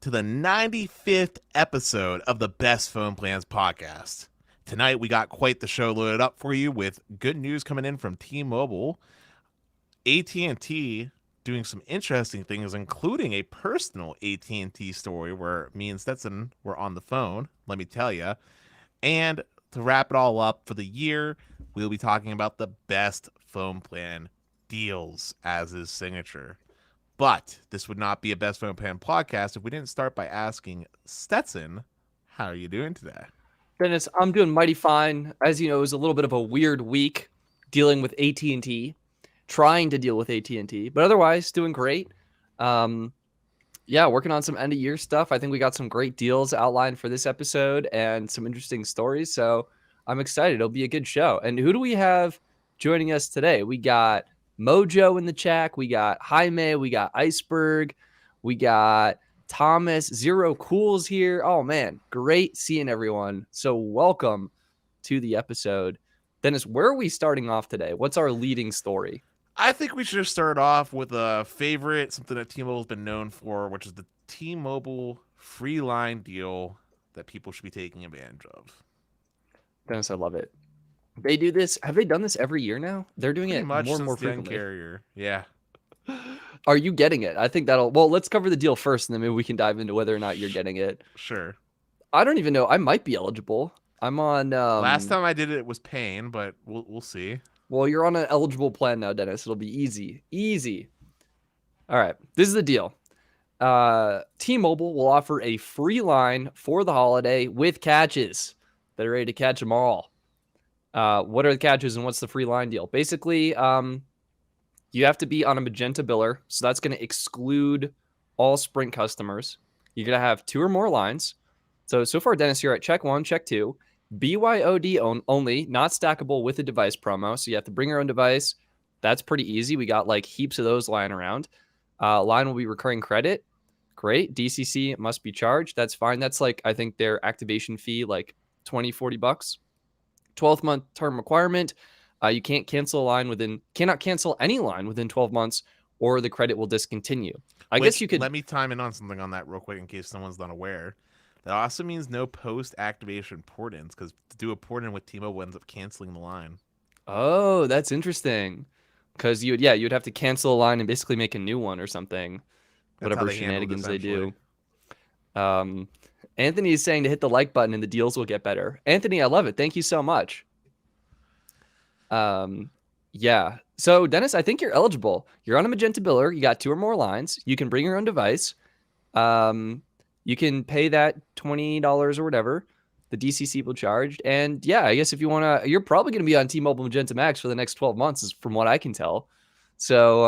to the 95th episode of the Best Phone Plans podcast. Tonight, we got quite the show loaded up for you with good news coming in from T-Mobile, AT&T doing some interesting things, including a personal AT&T story where me and Stetson were on the phone, let me tell you. And to wrap it all up for the year, we'll be talking about the best phone plan deals as his signature. But this would not be a Best Phone Plan podcast if we didn't start by asking Stetson, how are you doing today? Dennis, I'm doing mighty fine. As you know, it was a little bit of a weird week dealing with AT&T, trying to deal with AT&T, but otherwise doing great. Working on some end of year stuff. I think we got some great deals outlined for this episode and some interesting stories. So I'm excited. It'll be a good show. And who do we have joining us today? We got Mojo in the chat. We got Jaime. We got Iceberg. We got Thomas. Zero Cools here. Oh, man. Great seeing everyone. So welcome to the episode. Dennis, where are we starting off today? What's our leading story? I think we should start off with a favorite, something that T-Mobile's been known for, which is the T-Mobile free line deal that people should be taking advantage of. Dennis, I love it. They do this. Have they done this every year now? They're doing Pretty it much more and more since the frequently. carrier. Yeah. Are you getting it? I think well, let's cover the deal first, and then maybe we can dive into whether or not you're getting it. Sure. I don't even know. I might be eligible. I'm on. Last time I did it was pain, but we'll see. Well, you're on an eligible plan now, Dennis. It'll be easy. Easy. All right. This is the deal. T-Mobile will offer a free line for the holiday with catches. They're ready to catch them all. What are the catches and what's the free line deal? Basically, you have to be on a Magenta biller. So that's going to exclude all Sprint customers. You're going to have 2 or more lines. So far, Dennis, you're at check 1, check 2. BYOD only, not stackable with a device promo. So you have to bring your own device. That's pretty easy. We got like heaps of those lying around. Line will be recurring credit. Great. DCC must be charged. That's fine. That's like, I think their activation fee, like $20-$40. 12-month term requirement. You can't cannot cancel any line within 12 months or the credit will discontinue. I guess you could. Let me time in on something on that real quick in case someone's not aware. That also means no post-activation port-ins, because to do a port-in with T-Mobile ends up canceling the line. Oh, that's interesting. Because you'd have to cancel a line and basically make a new one or something. Whatever shenanigans they do. Anthony is saying to hit the like button and the deals will get better. Anthony, I love it. Thank you so much. Yeah. So Dennis, I think you're eligible. You're on a Magenta biller. You got 2 or more lines. You can bring your own device. You can pay that $20 or whatever the DCC will charge. And yeah, I guess if you want to, you're probably going to be on T-Mobile Magenta Max for the next 12 months, is from what I can tell. So,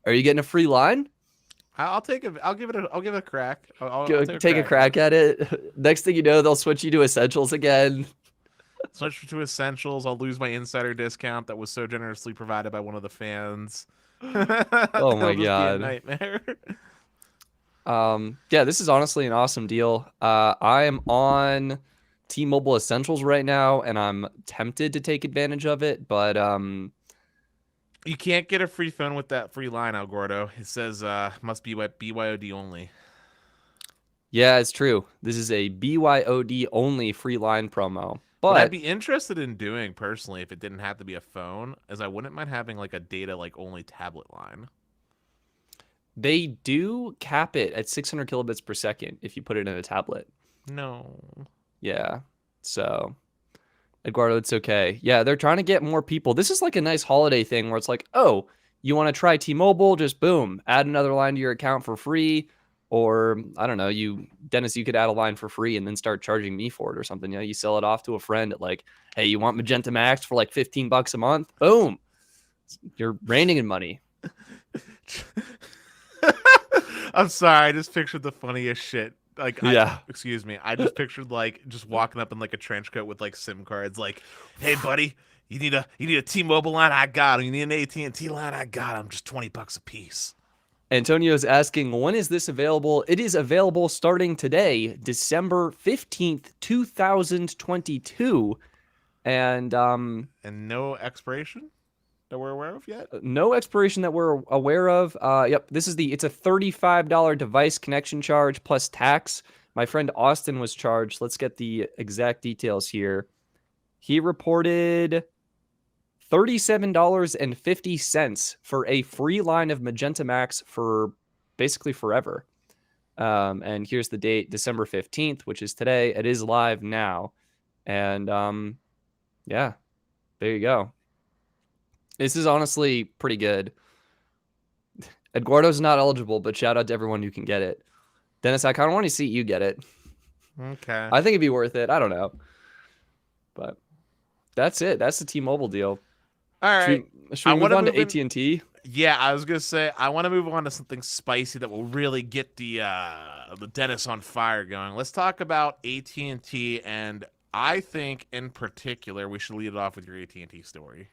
are you getting a free line? I'll give it a crack. I'll take a crack at it. Next thing you know, they'll switch you to Essentials again. Switch to Essentials. I'll lose my insider discount that was so generously provided by one of the fans. Oh my god, be a nightmare. This is honestly an awesome deal. I am on T-Mobile Essentials right now, and I'm tempted to take advantage of it, but you can't get a free phone with that free line, El Gordo. It says must be BYOD only. Yeah, it's true. This is a BYOD only free line promo. But what I'd be interested in doing personally, if it didn't have to be a phone, is I wouldn't mind having like a data like only tablet line. They do cap it at 600 kilobits per second if you put it in a tablet. No. Yeah. So, Eduardo, it's okay. Yeah, they're trying to get more people. This is like a nice holiday thing where it's like, oh, you want to try T-Mobile? Just boom, add another line to your account for free. Or, I don't know, Dennis, you could add a line for free and then start charging me for it or something. You sell it off to a friend at like, hey, you want Magenta Max for like $15 a month? Boom. You're raining in money. I'm sorry. I just pictured the funniest shit. Excuse me. I just pictured like just walking up in like a trench coat with like SIM cards. Like, hey, buddy, you need a T-Mobile line? I got them. You need an AT&T line? I got them. Just $20 a piece. Antonio's asking, when is this available? It is available starting today, December 15th, 2022. And no expiration? that we're aware of yet? No expiration that we're aware of. Yep, it's a $35 device connection charge plus tax. My friend Austin was charged. Let's get the exact details here. He reported $37.50 for a free line of Magenta Max for basically forever. And here's the date, December 15th, which is today. It is live now. And yeah, there you go. This is honestly pretty good. Eduardo's not eligible, but shout out to everyone who can get it. Dennis, I kind of want to see you get it. Okay. I think it'd be worth it. I don't know. But that's it. That's the T-Mobile deal. All right. Should we move on to AT&T? Yeah, I was gonna say I want to move on to something spicy that will really get the Dennis on fire going. Let's talk about AT&T, and I think in particular we should lead it off with your AT&T story.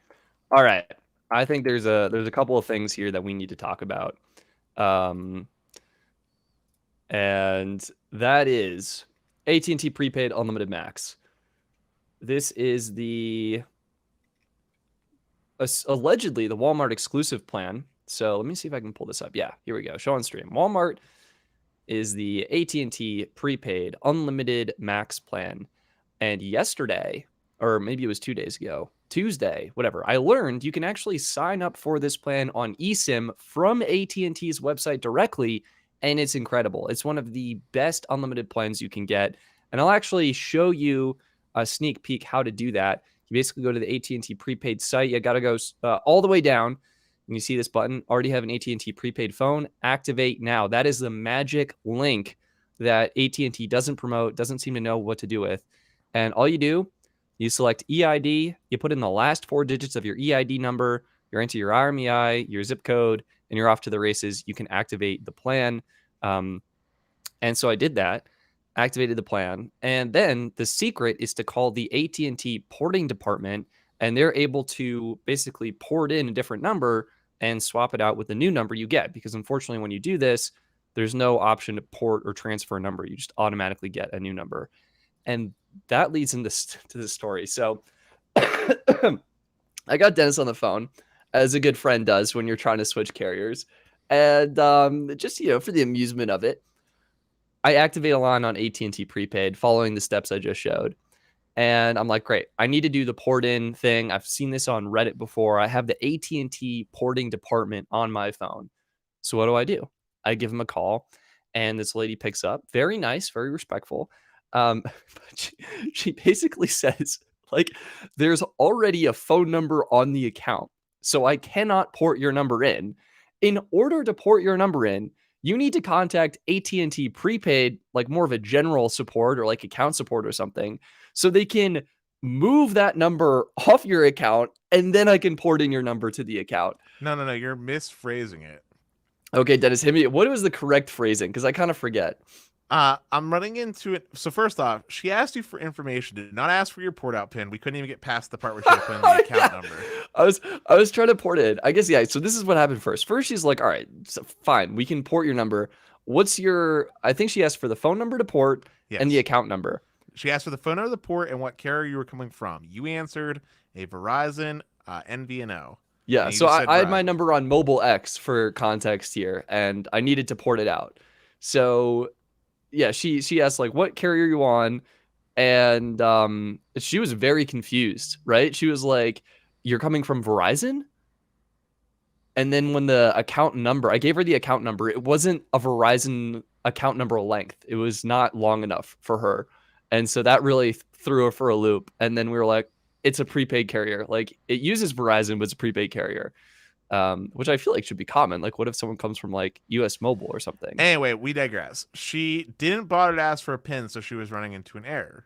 All right. I think there's a couple of things here that we need to talk about. And that is AT&T prepaid unlimited max. This is allegedly the Walmart exclusive plan. So let me see if I can pull this up. Yeah, here we go. Show on stream. Walmart is the AT&T prepaid unlimited max plan. And yesterday, or maybe it was 2 days ago, Tuesday, whatever, I learned you can actually sign up for this plan on eSIM from AT&T's website directly, and it's incredible. It's one of the best unlimited plans you can get, and I'll actually show you a sneak peek how to do that. You basically go to the AT&T prepaid site. You got to go all the way down, and you see this button, already have an AT&T prepaid phone, activate now. That is the magic link that AT&T doesn't promote, doesn't seem to know what to do with. And all you do, you select EID, you put in the last 4 digits of your EID number, you enter your IMEI, your zip code, and you're off to the races. You can activate the plan. And so I did that, activated the plan. And then the secret is to call the AT&T porting department, and they're able to basically port in a different number and swap it out with the new number you get. Because unfortunately, when you do this, there's no option to port or transfer a number. You just automatically get a new number. And that leads into to the story. So I got Dennis on the phone, as a good friend does when you're trying to switch carriers. And just, for the amusement of it, I activate a line on AT&T prepaid following the steps I just showed. And I'm like, great, I need to do the port in thing. I've seen this on Reddit before. I have the AT&T porting department on my phone. So what do? I give him a call, and this lady picks up. Very nice, very respectful. But she basically says, like, there's already a phone number on the account, so I cannot port your number in. In order to port your number in, you need to contact AT&T prepaid, like more of a general support or like account support or something, so they can move that number off your account, and then I can port in your number to the account. No, you're misphrasing it. Okay, Dennis, hit me. What was the correct phrasing? Because I kind of forget. I'm running into it. So first off, she asked you for information, did not ask for your port out pin. We couldn't even get past the part where she had to put in the account number. I was trying to port it. I guess, yeah. So this is what happened first. First, she's like, all right, so fine, we can port your number. I think she asked for the phone number to port and the account number. She asked for the phone number, the port, and what carrier you were coming from. You answered a Verizon NVNO. Yeah, so I had my number on Mobile X for context here, and I needed to port it out. So yeah, she asked, like, what carrier you on, and she was very confused, right? She was like, you're coming from Verizon? And then when the account number, I gave her the account number, it wasn't a Verizon account number length. It was not long enough for her. And so that really threw her for a loop. And then we were like, it's a prepaid carrier. Like, it uses Verizon, but it's a prepaid carrier. Which I feel like should be common. Like, what if someone comes from like US Mobile or something? Anyway, we digress. She didn't bother to ask for a PIN, so she was running into an error.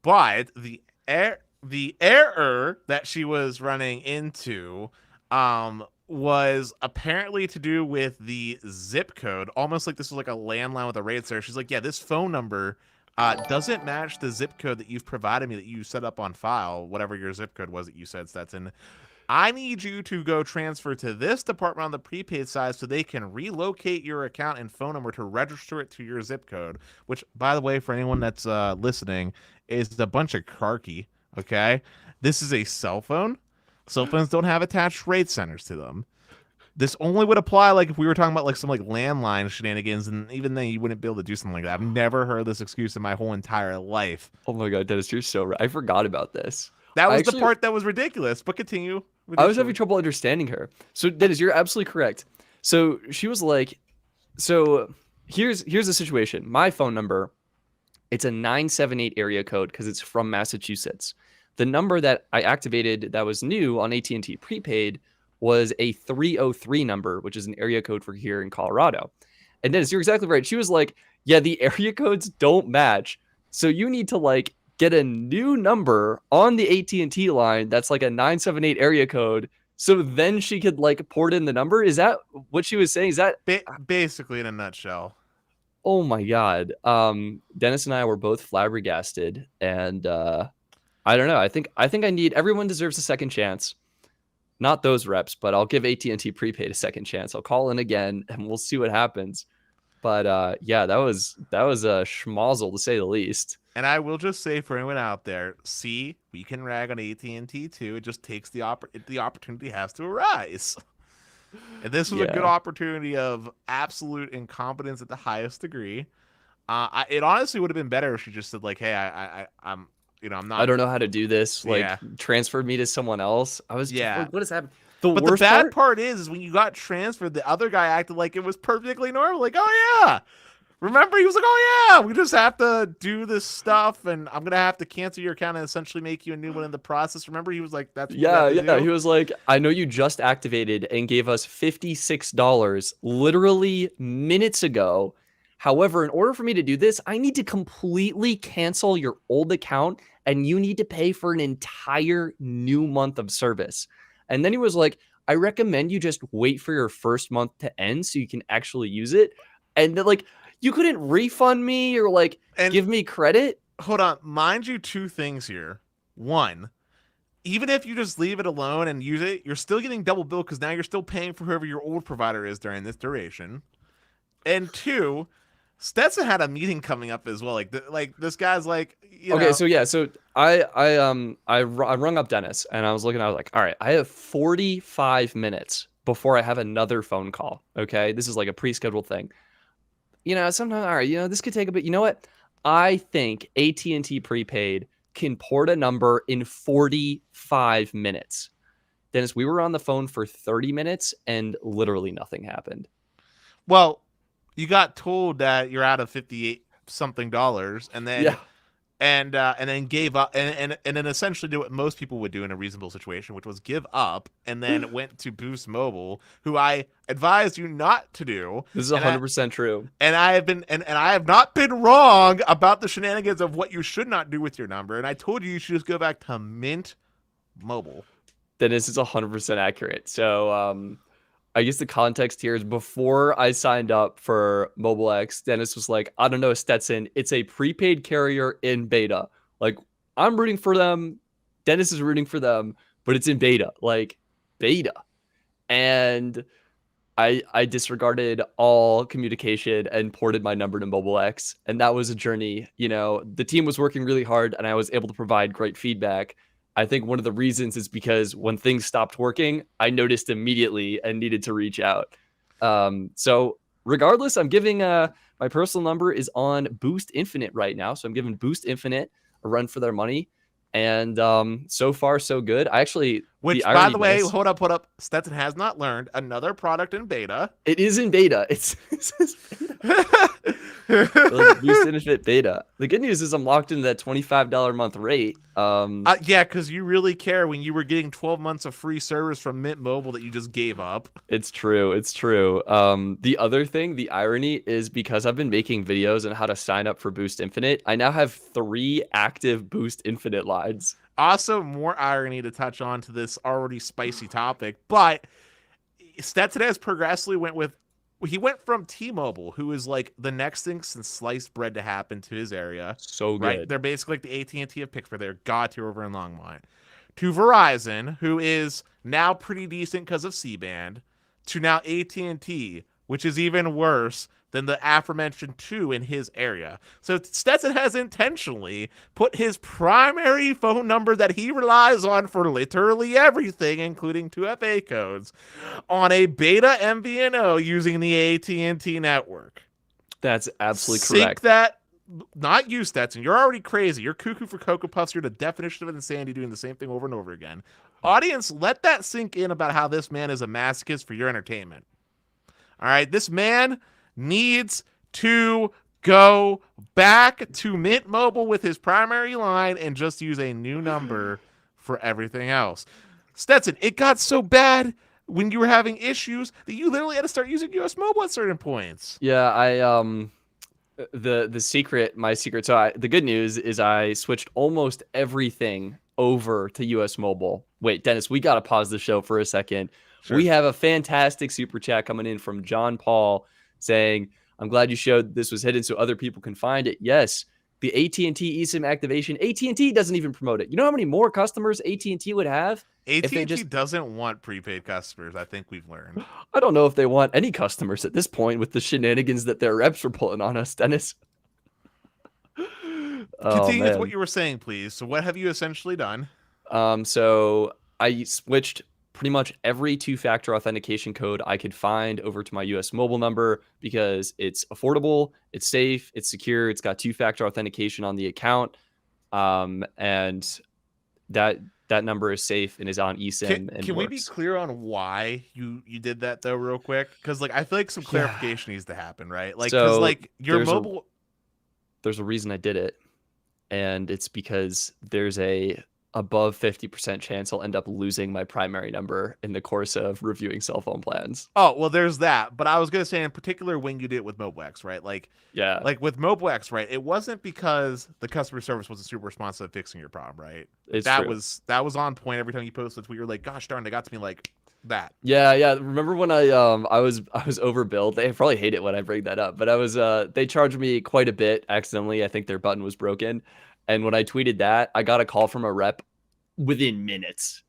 But the error that she was running into was apparently to do with the zip code. Almost like this was like a landline with a rate there. She's like, yeah, this phone number doesn't match the zip code that you've provided me that you set up on file, whatever your zip code was that you said that's in. I need you to go transfer to this department on the prepaid side so they can relocate your account and phone number to register it to your zip code, which, by the way, for anyone that's listening, is a bunch of carky, okay? This is a cell phone. Cell phones don't have attached rate centers to them. This only would apply like if we were talking about like some like landline shenanigans, and even then you wouldn't be able to do something like that. I've never heard this excuse in my whole entire life. Oh my God, Dennis, you're so right. I forgot about this. That I was the actually, part that was ridiculous, but continue with I your was having story. trouble understanding her. So, Dennis, you're absolutely correct. So she was like, so here's the situation. My phone number, it's a 978 area code because it's from Massachusetts. The number that I activated that was new on AT&T prepaid was a 303 number, which is an area code for here in Colorado. And Dennis, you're exactly right. She was like, yeah, the area codes don't match. So you need to like get a new number on the AT&T line that's like a 978 area code. So then she could like port in the number. Is that what she was saying? Is that Basically, in a nutshell. Oh my God. Dennis and I were both flabbergasted, and I don't know. I think I need everyone deserves a second chance. Not those reps, but I'll give AT&T prepaid a second chance. I'll call in again, and we'll see what happens. But yeah, that was a schmozzle to say the least. And I will just say for anyone out there, see, we can rag on AT&T too. It just takes the opportunity has to arise. And this was a good Yeah, opportunity of absolute incompetence at the highest degree. It honestly would have been better if she just said like, "Hey, I'm, I'm I not." don't know how to do this. Like, Yeah, transferred me to someone else. I was just yeah. like, what is happening? The But the worst bad part, part is when you got transferred, the other guy acted like it was perfectly normal. Like, oh yeah, remember? He was like, oh yeah, we just have to do this stuff, and I'm gonna have to cancel your account and essentially make you a new one in the process. Remember? He was like, that's what we have yeah, to yeah. He do. was like, I know you just activated and gave us $56 literally minutes ago. However, in order for me to do this, I need to completely cancel your old account and you need to pay for an entire new month of service. And then he was like, I recommend you just wait for your first month to end so you can actually use it. And then, like, you couldn't refund me or like And give me credit. hold on, mind you, two things here. One, even if you just leave it alone and use it, you're still getting double bill because now you're still paying for whoever your old provider is during this duration. And two, Stetson had a meeting coming up as well. Like this guy's like, Okay, so yeah, so I rung up Dennis and I was looking. I was like, all right, I have 45 minutes before I have another phone call. Okay, this is like a pre-scheduled thing. Sometimes all right, this could take a bit. You know what? I think AT&T prepaid can port a number in 45 minutes. Dennis, we were on the phone for 30 minutes and literally nothing happened. well, you got told that you're out of 58 something dollars, and then Yeah, and then gave up, and then essentially did what most people would do in a reasonable situation, which was give up, and then went to Boost Mobile, who I advised you not to do, this is and I 100% true. and I have been and I have not been wrong about the shenanigans of what you should not do with your number, and I told you should just go back to Mint Mobile. Dennis is 100% accurate. So, I guess the context here is before I signed up for Mobile X, Dennis was like, I don't know, Stetson, it's a prepaid carrier in beta. Like, I'm rooting for them. Dennis is rooting for them, but it's in beta, like beta. And I disregarded all communication and ported my number to Mobile X. And that was a journey. The team was working really hard and I was able to provide great feedback. I think one of the reasons is because when things stopped working, I noticed immediately and needed to reach out. So regardless, I'm giving my personal number is on Boost Infinite right now. So I'm giving Boost Infinite a run for their money. And so far, so good. The Which, by irony, the way, Dennis, hold up. Stetson has not learned another product in beta. it is in beta. It says beta. Like Boost Infinite beta. The good news is I'm locked into that $25 a month rate. Yeah, because you really care when you were getting 12 months of free service from Mint Mobile that you just gave up. It's true. It's true. The other thing, the irony is because I've been making videos on how to sign up for Boost Infinite, I now have 3 active Boost Infinite lines. Also, more irony to touch on to this already spicy topic, but Stetson has progressively went from T-Mobile, who is like the next thing since sliced bread to happen to his area, So right? good. They're basically like the AT&T of Pickford. They're god tier over in Longmont. To Verizon, who is now pretty decent because of C-band, to now AT&T, which is even worse than the aforementioned 2 in his area. So Stetson has intentionally put his primary phone number that he relies on for literally everything, including 2FA codes, on a beta MVNO using the AT&T network. That's absolutely Sync correct. that. Not you, Stetson. You're already crazy. You're cuckoo for Cocoa Puffs. You're the definition of insanity, doing the same thing over and over again. Audience, let that sink in about how this man is a masochist for your entertainment. All right, this man needs to go back to Mint Mobile with his primary line and just use a new number for everything else. Stetson, it got so bad when you were having issues that you literally had to start using US Mobile at certain points. Yeah, the secret, my secret. So the good news is I switched almost everything over to US Mobile. Wait, Dennis, we got to pause the show for a second. Sure. We have a fantastic super chat coming in from John Paul saying, I'm glad you showed this was hidden so other people can find it. Yes, the AT&T eSIM activation, AT&T doesn't even promote it. You know how many more customers AT&T would have? AT&T doesn't want prepaid customers, I think we've learned. I don't know if they want any customers at this point with the shenanigans that their reps are pulling on us, Dennis. Continue with what you were saying, please. So what have you essentially done? So I switched pretty much every two-factor authentication code I could find over to my US Mobile number because it's affordable, it's safe, it's secure, it's got two-factor authentication on the account, and that number is safe and is on eSIM. Can we be clear on why you did that though, real quick? Because like I feel like some clarification needs to happen, right? Like because So like your mobile. There's a reason I did it, and it's because there's a above 50% chance I'll end up losing my primary number in the course of reviewing cell phone plans. Oh, well, there's that. But I was going to say in particular when you did it with MobileX, right? Like with MobileX, right? It wasn't because the customer service wasn't super responsive at fixing your problem, right? That was on point every time you posted a tweet. You're like, gosh darn, they got to me like that. Yeah. Remember when I was overbilled? They probably hate it when I bring that up, but they charged me quite a bit accidentally. I think their button was broken. And when I tweeted that, I got a call from a rep within minutes.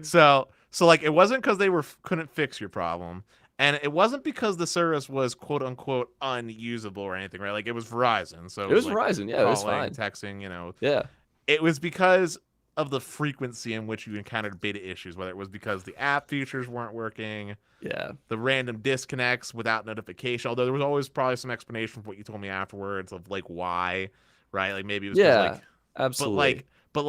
So like it wasn't because they couldn't fix your problem, and it wasn't because the service was quote unquote unusable or anything, right? Like it was Verizon, so it was like Verizon, yeah, it was fine. Texting, yeah. It was because of the frequency in which you encountered beta issues, whether it was because the app features weren't working, the random disconnects without notification. Although there was always probably some explanation for what you told me afterwards of like why. Right, like maybe it was like absolutely. But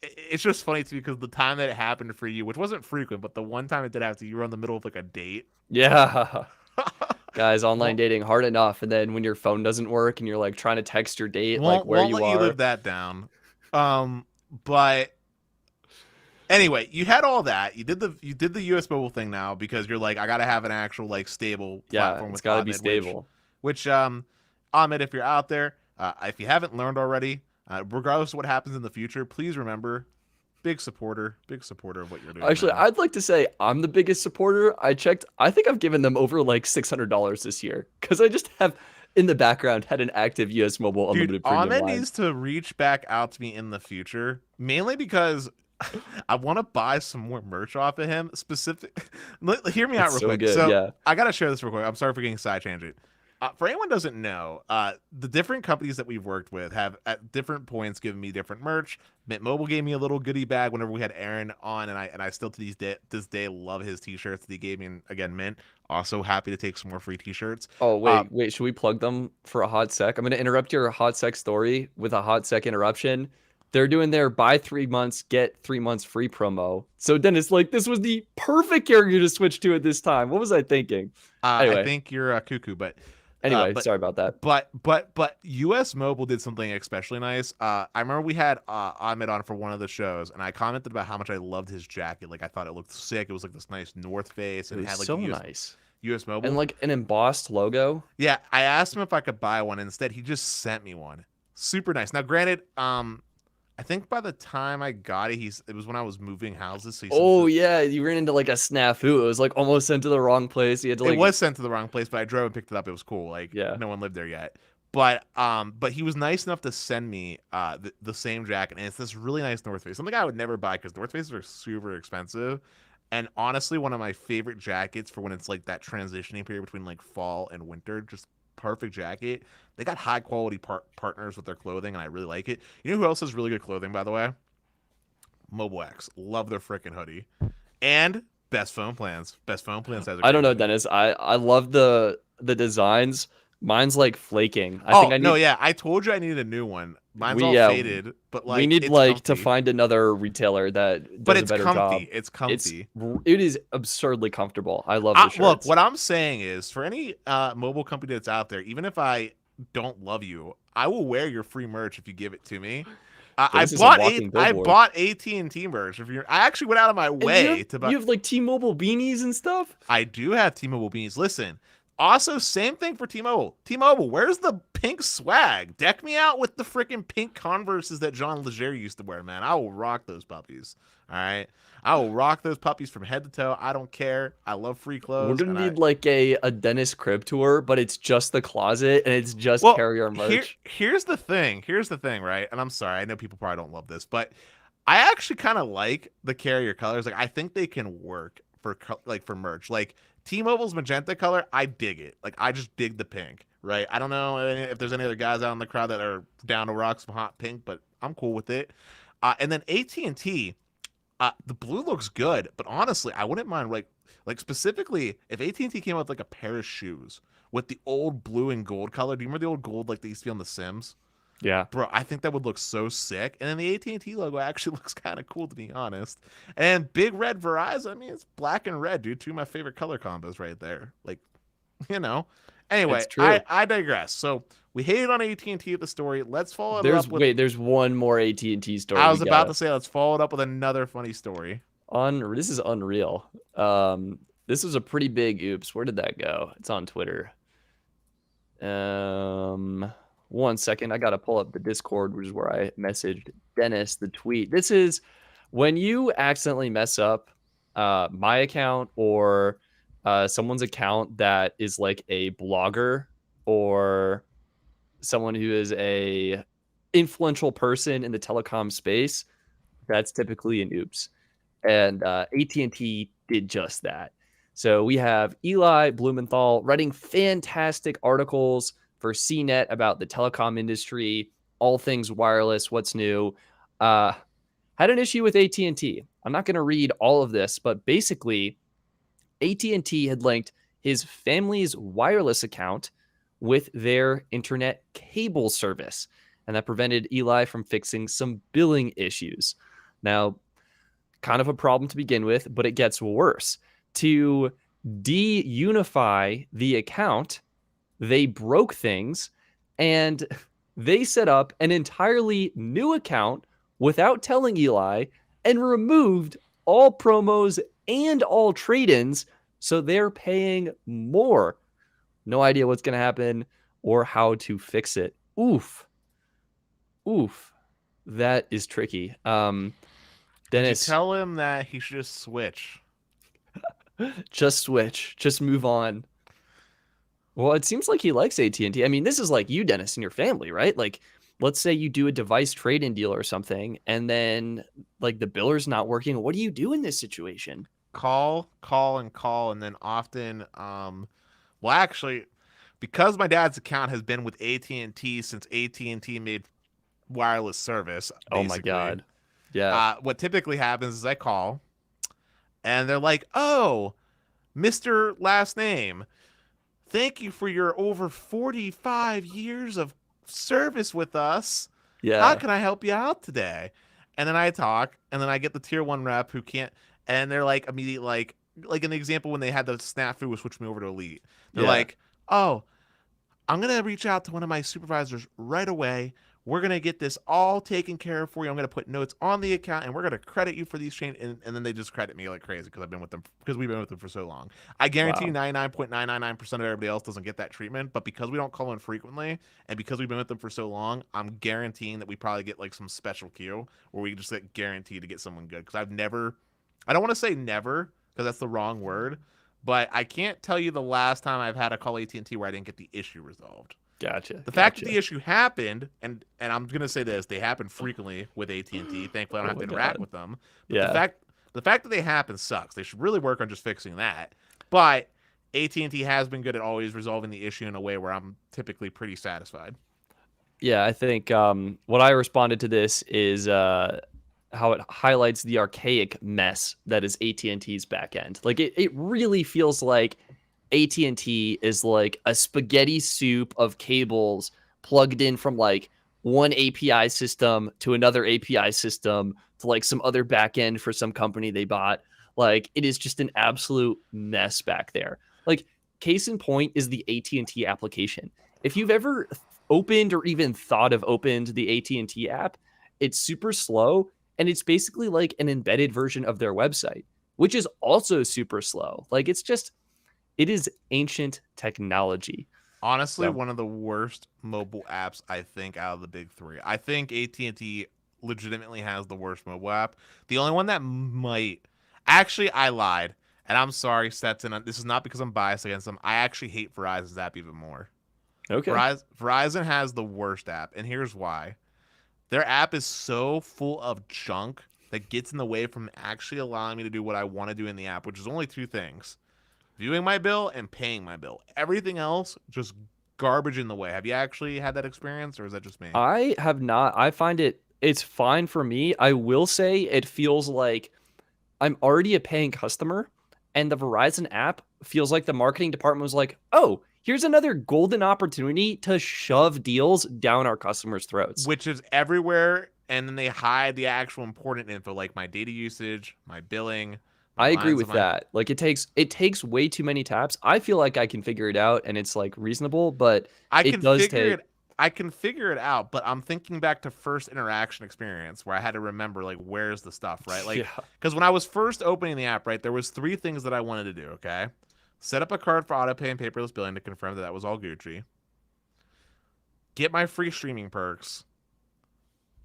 it's just funny too because the time that it happened for you, which wasn't frequent, but the one time it did happen, you were in the middle of like a date. Yeah, guys, online dating hard enough, and then when your phone doesn't work and you're like trying to text your date, like where you are. You live that down. But anyway, you had all that. You did the US Mobile thing now because you're like, I gotta have an actual like stable platform. It's gotta be stable. Which Ahmed, if you're out there. If you haven't learned already, regardless of what happens in the future, please remember, big supporter of what you're doing. Actually, now. I'd like to say I'm the biggest supporter. I checked. I think I've given them over like $600 this year because I just have in the background had an active US Mobile unlimited premium Ahmed line. needs to reach back out to me in the future, mainly because I want to buy some more merch off of him. Hear me out real quick. So I gotta share this real quick. I'm sorry for getting side tangent. For anyone who doesn't know, the different companies that we've worked with have at different points given me different merch. Mint Mobile gave me a little goodie bag whenever we had Aaron on, and I still to this day love his t-shirts that he gave me. And again, Mint, also happy to take some more free t-shirts. Oh wait, should we plug them for a hot sec? I'm gonna interrupt your hot sec story with a hot sec interruption. They're doing their buy 3 months, get 3 months free promo. So Dennis, like this was the perfect carrier to switch to at this time. What was I thinking? Anyway. I think you're a cuckoo, but. Anyway, sorry about that. But US Mobile did something especially nice. I remember we had Ahmed on for one of the shows, and I commented about how much I loved his jacket. Like I thought it looked sick. It was like this nice North Face, and it had like so nice US Mobile and like an embossed logo. Yeah, I asked him if I could buy one. Instead, he just sent me one. Super nice. Now, granted, I think by the time I got it, it was when I was moving houses. So you ran into like a snafu. It was like almost sent to the wrong place. You had to It was sent to the wrong place, but I drove and picked it up. It was cool. Like no one lived there yet. But he was nice enough to send me the same jacket, and it's this really nice North Face. Something I would never buy because North Faces are super expensive. And honestly, one of my favorite jackets for when it's like that transitioning period between like fall and winter, just perfect jacket. They got high quality partners with their clothing, and I really like it. You know who else has really good clothing, by the way? Mobile X. Love their freaking hoodie. And Best Phone Plans. Best Phone Plans has a I don't great know, hoodie. Dennis. I love the designs. Mine's like flaking. I think Oh I no, need yeah, I told you I needed a new one. Mine's we all yeah faded, but we like need it's like to comfy. find another retailer that But does a it's better job. comfy. It's It's comfy. it is absurdly comfortable. I love the Look, shirts. what I'm saying is, for any mobile company that's out there, even if I don't love you, I will wear your free merch if you give it to me. Dennis is a walking I billboard. bought AT&T merch. If you're, I actually went out of my And you way have to buy. you have like T-Mobile beanies and stuff. I do have T-Mobile beanies. Listen, also same thing for T-Mobile. T-Mobile, where's the pink swag? Deck me out with the freaking pink Converses that John Legere used to wear, man. I will rock those puppies. All right, I will rock those puppies from head to toe. I don't care. I love free We're clothes, gonna and I need like a Dennis crib tour, but it's just the closet and it's just well carry our merch. here's the thing. Here's the thing, right? And I'm sorry, I know people probably don't love this, but I actually kind of like the carrier colors. Like I think they can work for like for merch. Like T-Mobile's magenta color, I dig it. Like I just dig the pink, right? I don't know if there's any other guys out in the crowd that are down to rock some hot pink, but I'm cool with it. And then AT&T, the blue looks good, but honestly, I wouldn't mind like specifically if AT&T came out with like a pair of shoes with the old blue and gold color. Do you remember the old gold like they used to be on The Sims? Yeah, Bro, I think that would look so sick. And then the AT&T logo actually looks kind of cool, to be honest. And big red Verizon, I mean, it's black and red, dude. Two of my favorite color combos right there. Like, you know. Anyway, it's true. I digress. So we hated on AT&T at the story. Let's follow it up with. There's one more AT&T story I we was about gotta to say, let's follow it up with another funny story. this is unreal. This was a pretty big oops. Where did that go? It's on Twitter. One second. I gotta pull up the Discord, which is where I messaged Dennis the tweet. This is when you accidentally mess up my account or someone's account that is like a blogger or someone who is a influential person in the telecom space. That's typically an oops. And AT&T did just that. So we have Eli Blumenthal writing fantastic articles for CNET about the telecom industry, all things wireless, what's new. Had an issue with AT&T. I'm not going to read all of this, but basically AT&T had linked his family's wireless account with their internet cable service, and that prevented Eli from fixing some billing issues. Now, kind of a problem to begin with, but it gets worse. To de-unify the account, they broke things and they set up an entirely new account without telling Eli and removed all promos and all trade-ins, so they're paying more. No idea what's going to happen or how to fix it. Oof. That is tricky. Did you Dennis, tell him that he should just switch? just switch. Just move on. Well, it seems like he likes AT&T. I mean, this is like you, Dennis, and your family, right? Like, let's say you do a device trade-in deal or something, and then like the biller's not working. What do you do in this situation? Call, and then often, well, actually, because my dad's account has been with AT&T since AT&T made wireless service, Oh my basically. God. Yeah. What typically happens is I call, and they're like, "Oh, Mister Last Name, thank you for your over 45 years of service with us. How Yeah. can I help you out today?" And then I talk, and then I get the tier one rep who can't, and they're like immediately like an example when they had the snafu was switch me over to elite. They're Yeah. like, "Oh, I'm gonna reach out to one of my supervisors right away. We're gonna get this all taken care of for you. I'm gonna put notes on the account, and we're gonna credit you for these changes." And then they just credit me like crazy because I've been with them because we've been with them for so long. I guarantee you, Wow. 99.999% of everybody else doesn't get that treatment, but because we don't call in frequently and because we've been with them for so long, I'm guaranteeing that we probably get like some special queue where we just get guaranteed to get someone good. Because I don't want to say never because that's the wrong word, but I can't tell you the last time I've had a call AT&T where I didn't get the issue resolved. Gotcha. The fact that the Gotcha. issue happened, and I'm gonna say this, they happen frequently with AT&T. Thankfully, I don't Oh have to my interact God. with them. But the Yeah. fact The fact that they happen sucks. They should really work on just fixing that. But AT&T has been good at always resolving the issue in a way where I'm typically pretty satisfied. Yeah, I think what I responded to this is how it highlights the archaic mess that is AT&T's back end. Like it really feels like AT&T is like a spaghetti soup of cables plugged in from like one API system to another API system to like some other back end for some company they bought. Like it is just an absolute mess back there. Like case in point is the AT&T application. If you've ever opened or even thought of opened the AT&T app, it's super slow and it's basically like an embedded version of their website, which is also super slow. Like it is ancient technology. Honestly, So one of the worst mobile apps I think out of the big three. I think AT&T legitimately has the worst mobile app. The only one that might actually I lied, and I'm sorry, Stetson. This is not because I'm biased against them. I actually hate Verizon's app even more. okay. Verizon has the worst app, and here's why. Their app is so full of junk that gets in the way from actually allowing me to do what I want to do in the app, which is only two things: viewing my bill and paying my bill. Everything else just garbage in the way. Have you actually had that experience, or is that just me? I have not. I find it's fine for me. I will say it feels like I'm already a paying customer, and the Verizon app feels like the marketing department was like, "Oh, here's another golden opportunity to shove deals down our customers' throats." Which is everywhere, and then they hide the actual important info like my data usage, my billing, my I agree lines of with my. that. Like it takes way too many taps. I feel like I can figure it out and it's like reasonable, but I it can does figure take it. I can figure it out, but I'm thinking back to first interaction experience where I had to remember like where's the stuff, right? Like yeah. because when I was first opening the app, right, there was three things that I wanted to do. Okay, set up a card for auto pay and paperless billing to confirm that that was all Gucci. Get my free streaming perks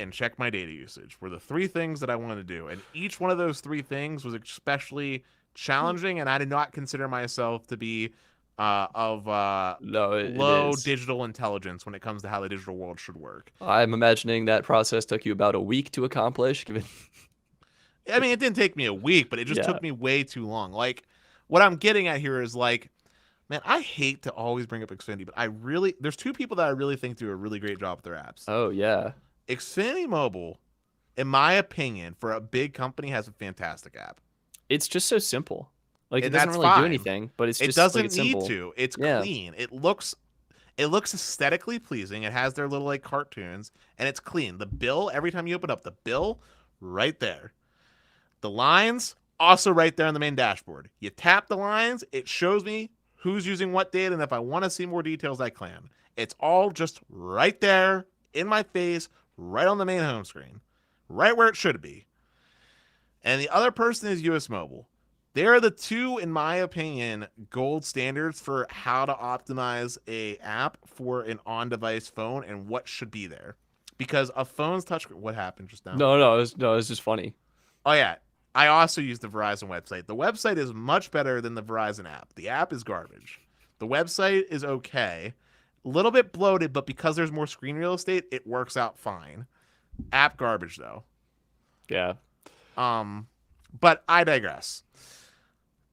and check my data usage were the three things that I wanted to do. And each one of those three things was especially challenging, and I did not consider myself to be of No, it low is. digital intelligence when it comes to how the digital world should work. I'm imagining that process took you about a week to accomplish, given I mean, it didn't take me a week, but it just yeah. took me way too long. Like, what I'm getting at here is like, man, I hate to always bring up Xfinity, but there's two people that I really think do a really great job with their apps. Oh yeah. Xfinity Mobile, in my opinion, for a big company, has a fantastic app. It's just so simple. Like it And doesn't that's really do fine. anything, but it's It just like doesn't it's need simple. to. It's Yeah. clean. It looks aesthetically pleasing. It has their little like cartoons, and it's clean. The bill, every time you open up the bill, right there. The lines also right there on the main dashboard. You tap the lines, it shows me who's using what data, and if I want to see more details, I can. It's all just right there in my face, right on the main home screen, right where it should be. And the other person is US Mobile. They're the two, in my opinion, gold standards for how to optimize a app for an on-device phone and what should be there. Because a phone's touch. What happened just now? No, it's just funny. Oh yeah, I also use the Verizon website. The website is much better than the Verizon app. The app is garbage. The website is okay, a little bit bloated, but because there's more screen real estate, it works out fine. App garbage though. Yeah. Um, but I digress.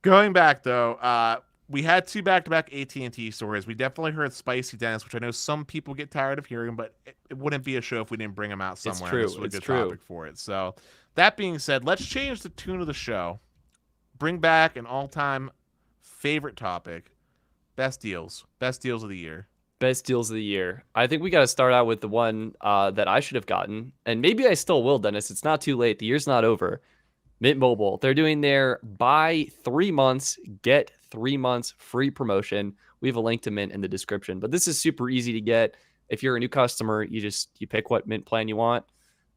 Going back though, we had two back-to-back AT&T stories. We definitely heard Spicy Dennis, which I know some people get tired of hearing, but it wouldn't be a show if we didn't bring him out It's somewhere. And this true. was a It's good true. topic for it. So, that being said, let's change the tune of the show. Bring back an all-time favorite topic: best deals of the year. Best deals of the year. I think we got to start out with the one that I should have gotten, and maybe I still will, Dennis. It's not too late. The year's not over. Mint Mobile. They're doing their buy 3 months, get 3 months free promotion. We have a link to Mint in the description, but this is super easy to get. If you're a new customer, you pick what Mint plan you want.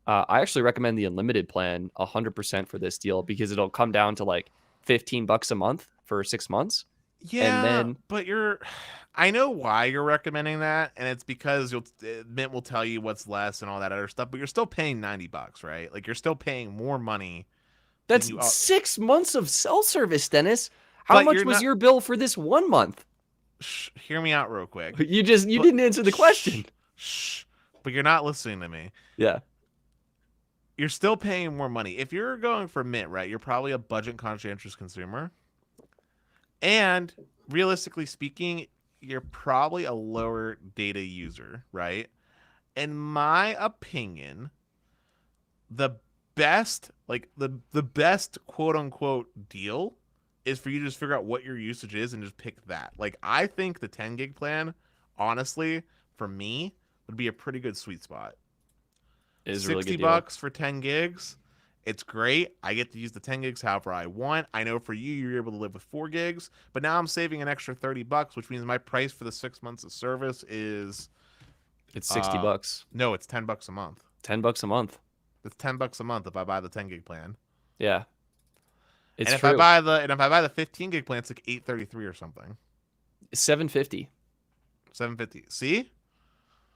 I actually recommend the unlimited plan 100% for this deal because it'll come down to like $15 a month for 6 months. And Yeah, then but I know why you're recommending that, and it's because Mint will tell you what's less and all that other stuff, but you're still paying $90, right? Like you're still paying more money than that's you. 6 months of cell service, Dennis. How But much you're was not. your bill for this 1 month? Hear me out real quick. You But didn't answer the question. shh, shh. But you're not listening to me. Yeah. you're still paying more money. If you're going for Mint, right, you're probably a budget conscientious consumer. And realistically speaking, you're probably a lower data user, right? In my opinion, the the best quote unquote deal is for you to just figure out what your usage is and just pick that. Like I think the 10 gig plan, honestly, for me, would be a pretty good sweet spot. It is a really 60 good deal. bucks for 10 gigs. It's great. I get to use the 10 gigs however I want. I know for you, you're able to live with 4 gigs, but now I'm saving an extra 30 bucks, which means my price for the 6 months of service is, It's 60 bucks. no, it's 10 bucks a month. $10 a month. It's 10 bucks a month if I buy the 10 gig plan. Yeah, it's And if true. I buy the 15 gig plan, it's like 833 or something. 750. 750. See?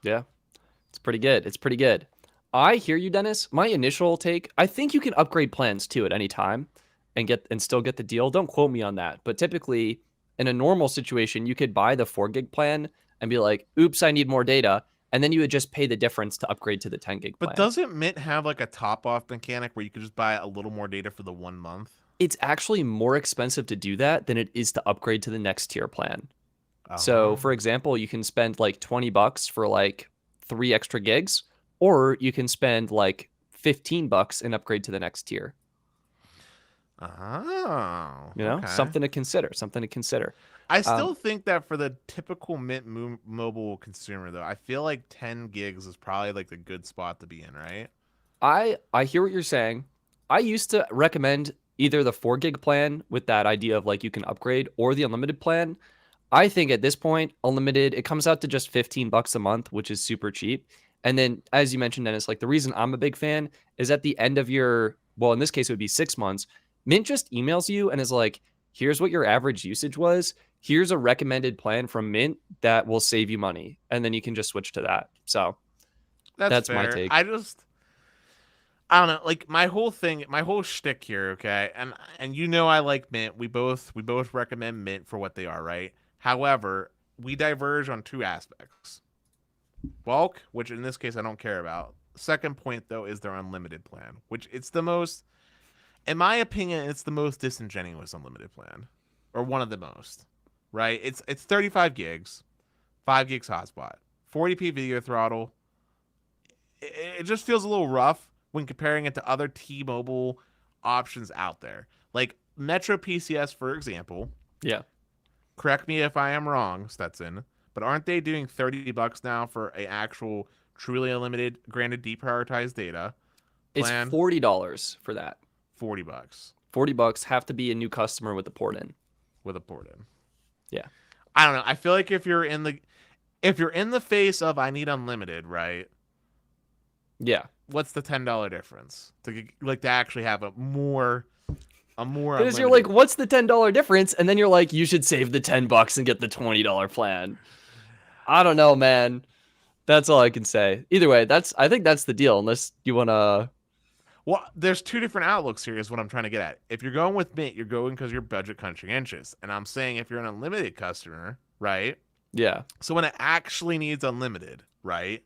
Yeah, it's pretty good. It's pretty good. I hear you, Dennis. My initial take, I think you can upgrade plans too at any time and still get the deal. Don't quote me on that, but typically in a normal situation, you could buy the 4 gig plan and be like, "Oops, I need more data," and then you would just pay the difference to upgrade to the 10 gig But plan. doesn't Mint have like a top off mechanic where you could just buy a little more data for the 1 month? It's actually more expensive to do that than it is to upgrade to the next tier plan. So, Oh. for example, you can spend like $20 for like 3 extra gigs, or you can spend like $15 and upgrade to the next tier. Oh. You know, Okay. something to consider. Something to consider. I Um, still think that for the typical Mint mobile consumer, though, I feel like 10 gigs is probably like the good spot to be in, right? I hear what you're saying. I used to recommend either the 4 gig plan with that idea of like you can upgrade, or the unlimited plan. I think at this point, unlimited, it comes out to just $15 a month, which is super cheap. And then, as you mentioned, Dennis, like the reason I'm a big fan is at the end of your, well, in this case, it would be 6 months. Mint just emails you and is like, here's what your average usage was. Here's a recommended plan from Mint that will save you money. And then you can just switch to that. So That's that's my fair. take. I don't know, like my whole thing, my whole shtick here, okay, and you know I like Mint. We both recommend Mint for what they are, right? However, we diverge on two aspects. Bulk, which in this case I don't care about. Second point though is their unlimited plan, which it's the most, in my opinion, it's the most disingenuous unlimited plan, or one of the most. Right? It's 35 gigs, 5 gigs hotspot, 40p video throttle. It just feels a little rough when comparing it to other T-Mobile options out there. Like Metro PCS, for example. Yeah. Correct me if I am wrong, Stetson, but aren't they doing 30 bucks now for a actual truly unlimited, granted deprioritized data It's plan? $40 for that. 40 bucks $40, have to be a new customer with the port in. with a port in. Yeah. I don't know. I feel like if you're in the face of I need unlimited, right? Yeah. What's the $10 difference to actually have a more Because you're unlimited? like, what's the $10 difference? And then you're like, you should save the $10 and get the $20 plan. I don't know, man. That's all I can say. Either way, I think that's the deal. Unless you wanna, Well, there's two different outlooks here, is what I'm trying to get at. If you're going with Mint, you're going because you're budget conscientious. And I'm saying if you're an unlimited customer, right? yeah, So when it actually needs unlimited, right?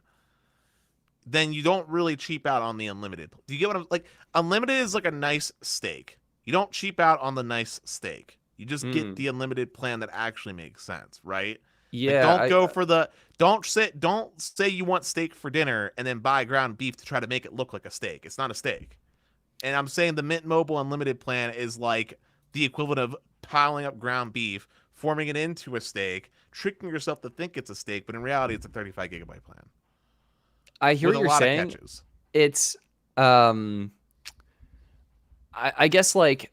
Then you don't really cheap out on the unlimited. Do you get what I'm like? Unlimited is like a nice steak. You don't cheap out on the nice steak. You just get mm, the unlimited plan that actually makes sense, right? Like yeah, don't go for the don't say you want steak for dinner and then buy ground beef to try to make it look like a steak. It's not a steak. And I'm saying the Mint Mobile Unlimited plan is like the equivalent of piling up ground beef, forming it into a steak, tricking yourself to think it's a steak, but in reality it's a 35 gigabyte plan I hear with what a you're lot of saying. catches. It's, um, I guess like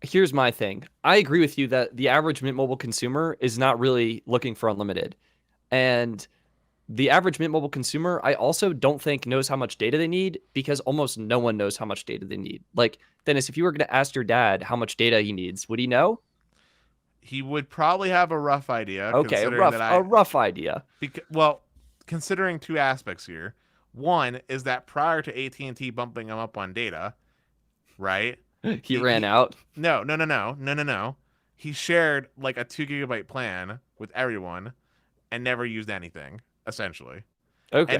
here's my thing. I agree with you that the average Mint Mobile consumer is not really looking for unlimited, and the average Mint Mobile consumer, I also don't think knows how much data they need, because almost no one knows how much data they need. Like, Dennis, if you were going to ask your dad how much data he needs, would he know? He would probably have a rough idea Okay, considering that a rough idea. well, considering two aspects here. One is that prior to AT&T bumping him up on data, right? He He ran he out. no, no, no, no, no, no, no. He shared like a 2 gigabyte plan with everyone and never used anything, essentially. And Okay.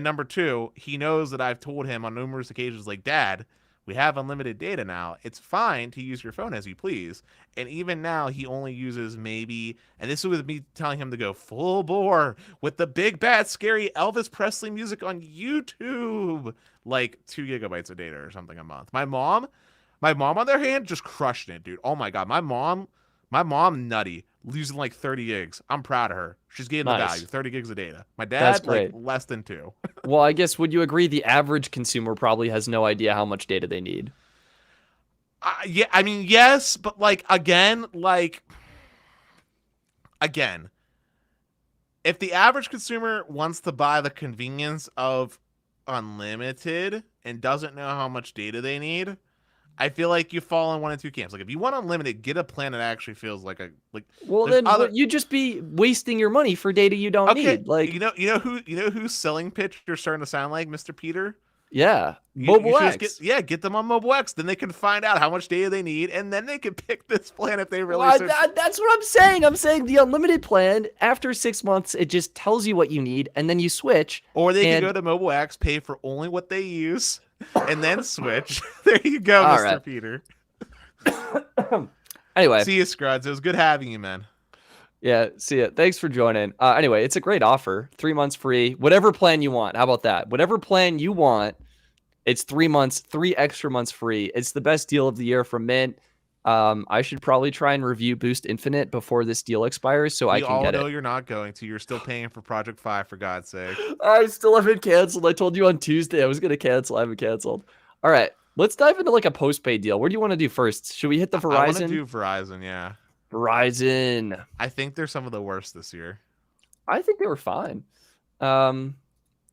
number two, he knows that I've told him on numerous occasions, like, Dad, we have unlimited data now. It's fine to use your phone as you please. And even now, he only uses maybe, and this is with me telling him to go full bore with the big bad scary Elvis Presley music on YouTube, like 2 gigabytes of data or something a month. My mom on their hand just crushed it, dude. Oh my god, my mom nutty, losing like 30 gigs. I'm proud of her. She's getting the value, Nice. 30 gigs of data. My That's dad, like great. less than two. Well, I guess would you agree the average consumer probably has no idea how much data they need? Yeah, I mean, yes, but again, if the average consumer wants to buy the convenience of unlimited and doesn't know how much data they need, I feel like you fall in one of two camps. Like if you want unlimited, get a plan that actually feels like a like. Well, There's then other you just be wasting your money for data you don't okay. need. Like, You know whose selling pitch you're starting to sound like, Mr. Peter. yeah, You Mobile should just X. get them on Mobile X. Then they can find out how much data they need, and then they can pick this plan if they really Well, search. that's what I'm saying. I'm saying the unlimited plan, after 6 months, it just tells you what you need, and then you switch. Or they could go And to Mobile X, pay for only what they use, and then switch. There you go, all Mr. right. Peter. Anyway, See you, Scruds. It was good having you, man. yeah, see it. Thanks for joining. Anyway, it's a great offer. 3 months free, whatever plan you want. How about that? Whatever plan you want, it's 3 months, 3 extra months free. It's the best deal of the year from Mint. I should probably try and review Boost Infinite before this deal expires so I We can all get know it. you're not going to. You're still paying for Project 5, for God's sake. I still haven't canceled. I told you on Tuesday I was going to cancel. I haven't canceled. All right. Let's dive into like a postpaid deal. Where do you want to do first? Should we hit the I want to Verizon? do Verizon, yeah. Verizon. I think they're some of the worst this year. I think they were fine. Um,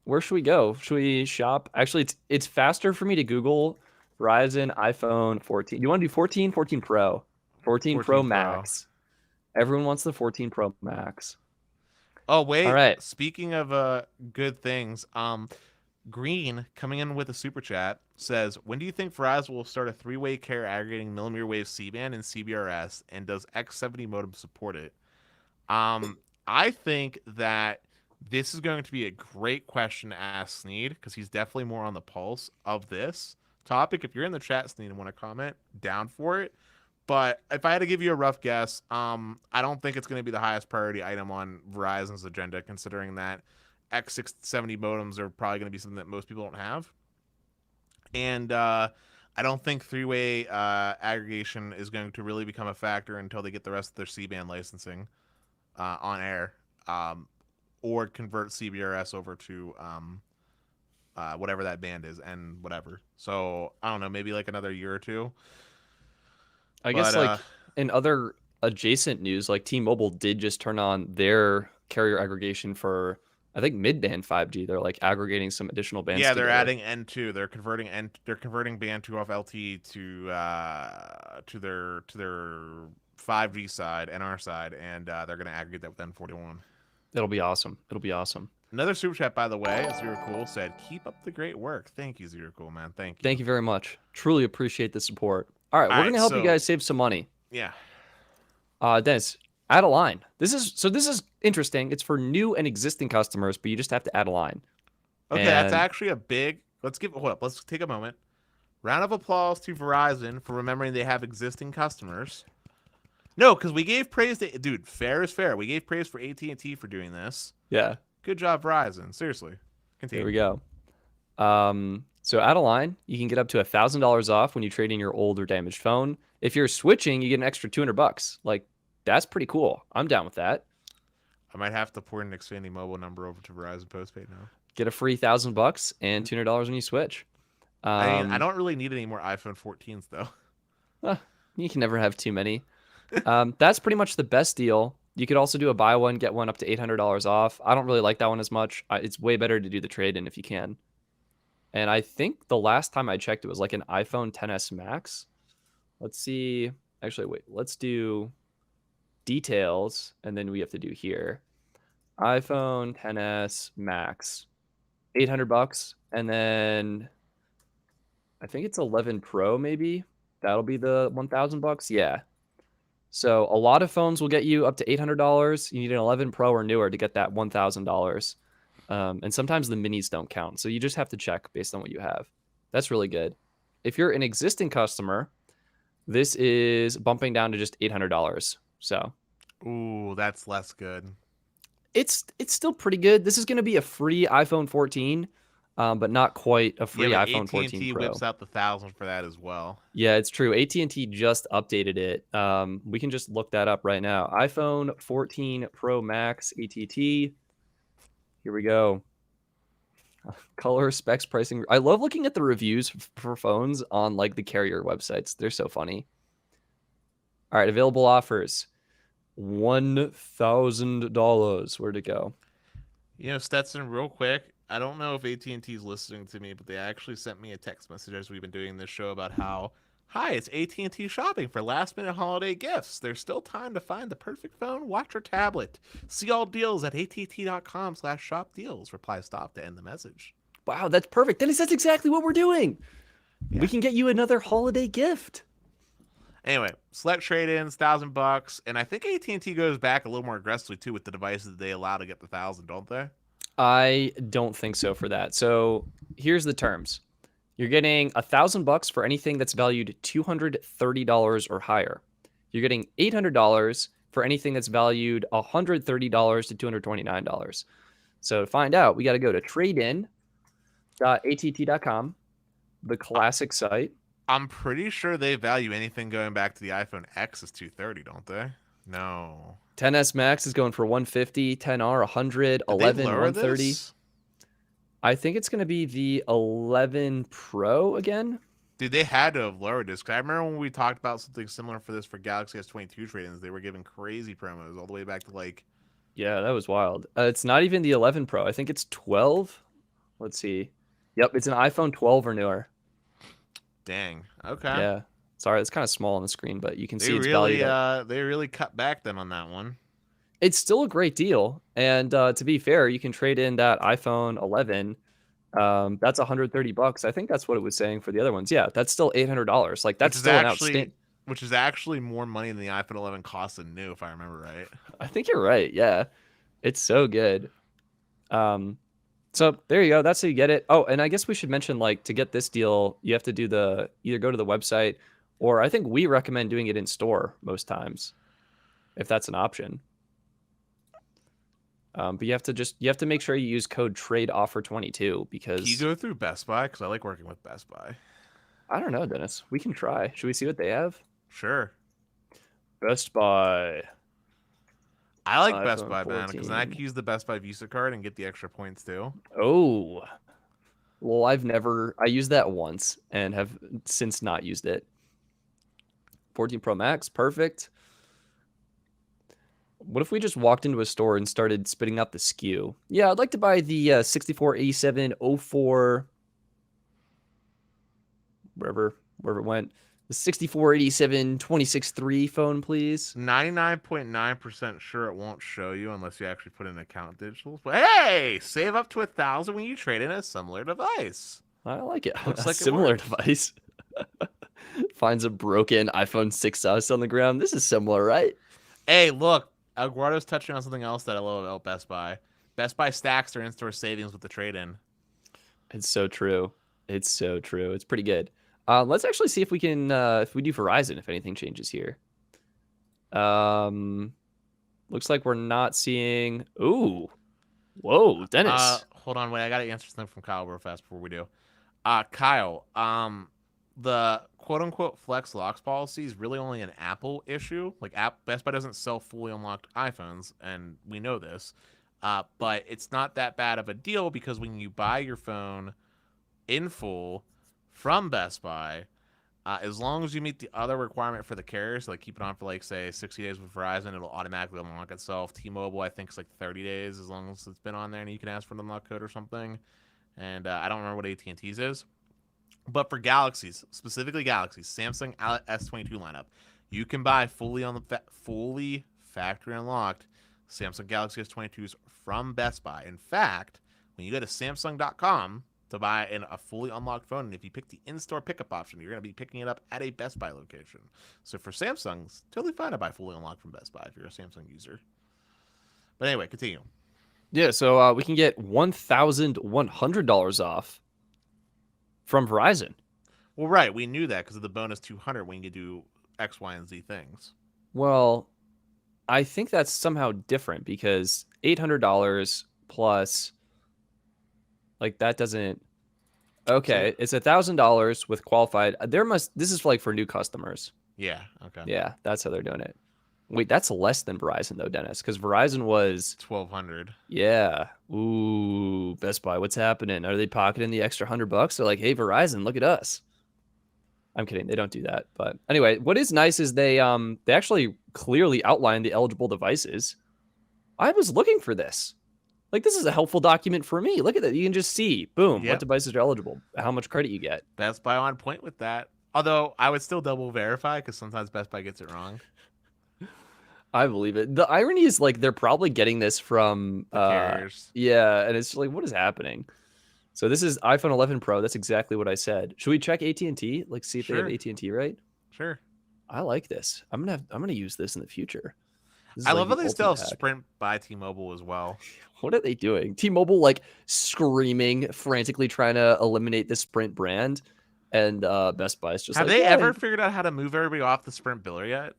where should we go? Should we shop? Actually, it's faster for me to Google Verizon iPhone 14. You want to do 14? 14 Pro. 14 Pro 14 Pro. Max. Everyone wants the 14 Pro Max. Oh, All wait. right. Speaking of good things, Green, coming in with a super chat, says, when do you think Verizon will start a three-way carrier aggregating millimeter wave C-band and CBRS, and does X70 modem support it? I think that this is going to be a great question to ask Sneed, because he's definitely more on the pulse of this topic. If you're in the chat, Sneed, and want to comment, down for it. But if I had to give you a rough guess, I don't think it's going to be the highest priority item on Verizon's agenda, considering that X670 modems are probably going to be something that most people don't have. And I don't think three-way aggregation is going to really become a factor until they get the rest of their C-band licensing on air, or convert CBRS over to whatever that band is and whatever. So I don't know, maybe like another year or two. I guess But like in other adjacent news, like T-Mobile did just turn on their carrier aggregation for I think mid-band 5G. They're like aggregating some additional bands yeah, they're together. adding N2. They're converting band 2 off LTE to their 5G side, NR side, and they're going to aggregate that with N41. It'll be awesome. It'll be awesome. Another super chat, by the way, Zero Cool said, "Keep up the great work." Thank you, Zero Cool, man. Thank you. Thank you very much. Truly appreciate the support. All right, All we're right, gonna help you so guys save some money. yeah, Dennis, add a line. This is interesting. It's for new and existing customers, but you just have to add a line. okay, that's And actually a big. Hold up. Let's take a moment. Round of applause to Verizon for remembering they have existing customers. No, because we gave praise to dude. Fair is fair. We gave praise for AT&T for doing this. yeah, Good job, Verizon. Seriously. Continue. there we go. So add a line. You can get up to $1,000 off when you trade in your old or damaged phone. If you're switching, you get an extra $200. Like that's pretty cool. I'm down with that. I might have to port an expanding mobile number over to Verizon postpaid now. Get a free $1,000 and $200 when you switch. I mean, I don't really need any more iPhone 14s though. You can never have too many. That's pretty much the best deal. You could also do a buy one, get one up to $800 off. I don't really like that one as much. It's way better to do the trade-in if you can. And I think the last time I checked, it was like an iPhone XS Max. Let's see. Actually, wait. Let's do details, and then we have to do here. iPhone XS Max, $800, and then I think it's 11 Pro. Maybe that'll be the $1,000. Yeah. So a lot of phones will get you up to $800. You need an 11 Pro or newer to get that $1,000. And sometimes the minis don't count. So you just have to check based on what you have. That's really good. If you're an existing customer, this is bumping down to just $800. So Ooh, that's less good. it's still pretty good. This is going to be a free iPhone 14, but not quite a Yeah, free but iPhone 14 AT&T whips Pro. out the 1,000 for that as well. Yeah, it's true. AT&T just updated it. We can just look that up right now. iPhone 14 Pro Max AT&T. Here we go. Color, specs, pricing. I love looking at the reviews for phones on like the carrier websites. They're so funny. All right, available offers. $1,000. Where'd it go? Stetson, real quick, I don't know if AT&T is listening to me, but they actually sent me a text message as we've been doing this show about how, hi, it's AT&T shopping for last-minute holiday gifts. There's still time to find the perfect phone, watch, or tablet. See all deals at att.com/shop deals. Reply stop to end the message. Wow, that's perfect. Dennis, that's exactly what we're doing. Yeah. We can get you another holiday gift. Anyway, select trade-ins, $1,000, and I think AT&T goes back a little more aggressively too with the devices that they allow to get the 1,000, don't they? I don't think so for that. So here's the terms. You're getting $1,000 for anything that's valued $230 or higher. You're getting $800 for anything that's valued $130 to $229. So to find out, we got to go to tradein.att.com, the classic site. I'm pretty sure they value anything going back to the iPhone X as 230, don't they? No. 10s Max is going for 150, 10R 100, Did 11 they lower 130. this? I think it's going to be the 11 Pro again. Dude, they had to have lowered this. Cause I remember when we talked about something similar for this for Galaxy S22 trade-ins, they were giving crazy promos all the way back to like. Yeah, that was wild. It's not even the 11 Pro. I think it's 12. Let's see. Yep, it's an iPhone 12 or newer. Dang. Okay. Yeah. Sorry, it's kind of small on the screen, but you can They see it's really, valued at. they really cut back then on that one. It's still a great deal, and to be fair, you can trade in that iPhone 11. That's $130. I think that's what it was saying for the other ones. Yeah, that's still $800. Like Which that's is still an actually, outstanding. which is actually more money than the iPhone 11 costs than new, if I remember right. I think you're right. Yeah, it's so good. So there you go. That's how you get it. Oh, and I guess we should mention like to get this deal, you have to do either go to the website, or I think we recommend doing it in store most times, if that's an option. But you have to make sure you use code TRADEOFFER22 because Can you go through Best Buy? Because I like working with Best Buy. I don't know, Dennis. We can try. Should we see what they have? Sure. Best Buy. I like Best iPhone Buy, man, because then I 14. can use the Best Buy Visa card and get the extra points too. Oh. Well, I used that once and have since not used it. 14 Pro Max, perfect. What if we just walked into a store and started spitting out the SKU? Yeah, I'd like to buy the 648704, wherever it went. The 6487 263 phone, please. 99.9% sure it won't show you unless you actually put in account digitals. But hey, save up to 1,000 when you trade in a similar device. I like it. Looks A like it similar worked. device. Finds a broken iPhone 6S on the ground. This is similar, right? Hey, look, Eduardo's touching on something else that I love about Best Buy. Best Buy stacks their in-store savings with the trade-in. It's so true. It's so true. It's pretty good. Let's actually see if we can, if we do Verizon, if anything changes here. Looks like we're not seeing. Ooh, whoa, Dennis. Hold on, wait, I gotta answer something from Kyle real fast before we do. Kyle, the quote-unquote flex locks policy is really only an Apple issue. Like, Best Buy doesn't sell fully unlocked iPhones, and we know this. But it's not that bad of a deal because when you buy your phone in full from Best Buy, as long as you meet the other requirement for the carrier, so like keep it on for like say 60 days with Verizon, it'll automatically unlock itself. T-Mobile, I think, is like 30 days as long as it's been on there, and you can ask for an unlock code or something. And I don't remember what AT&T's is, but for Galaxies, specifically Galaxies, Samsung S22 lineup, you can buy fully factory unlocked Samsung Galaxy S22s from Best Buy. In fact, when you go to Samsung.com to buy a fully unlocked phone, and if you pick the in-store pickup option, you're going to be picking it up at a Best Buy location. So for Samsung, it's totally fine to buy fully unlocked from Best Buy if you're a Samsung user. But anyway, continue. Yeah, so we can get $1,100 off from Verizon. Well, right, we knew that because of the bonus 200 when you do X, Y, and Z things. Well, I think that's somehow different because $800 plus, like, that doesn't. So Okay, it's $1,000 with qualified. This is like for new customers. yeah, okay, Yeah, that's how they're doing it. Wait, that's less than Verizon though, Dennis, because Verizon was, 1200. yeah. Ooh, Best Buy, what's happening? Are they pocketing the extra $100? They're like, hey, Verizon, look at us. I'm kidding. They don't do that. But anyway, what is nice is they actually clearly outline the eligible devices. I was looking for this. Like, this is a helpful document for me. Look at that. You can just see, boom, what Yep, devices are eligible, how much credit you get. Best Buy on point with that. Although I would still double verify because sometimes Best Buy gets it wrong. I believe it. The irony is like they're probably getting this from The carriers. yeah, and it's like what is happening? So this is iPhone 11 Pro. That's exactly what I said. Should we check AT&T? Like see if they have Sure, AT&T right? sure. I like this. I'm gonna use this in the future. This is I like love how the they still ultimate have hack. Sprint by T-Mobile as well. What are they doing? T-Mobile like screaming, frantically trying to eliminate the Sprint brand, and Best Buy is just Have like, they yeah, ever figured out how to move everybody off the Sprint biller yet?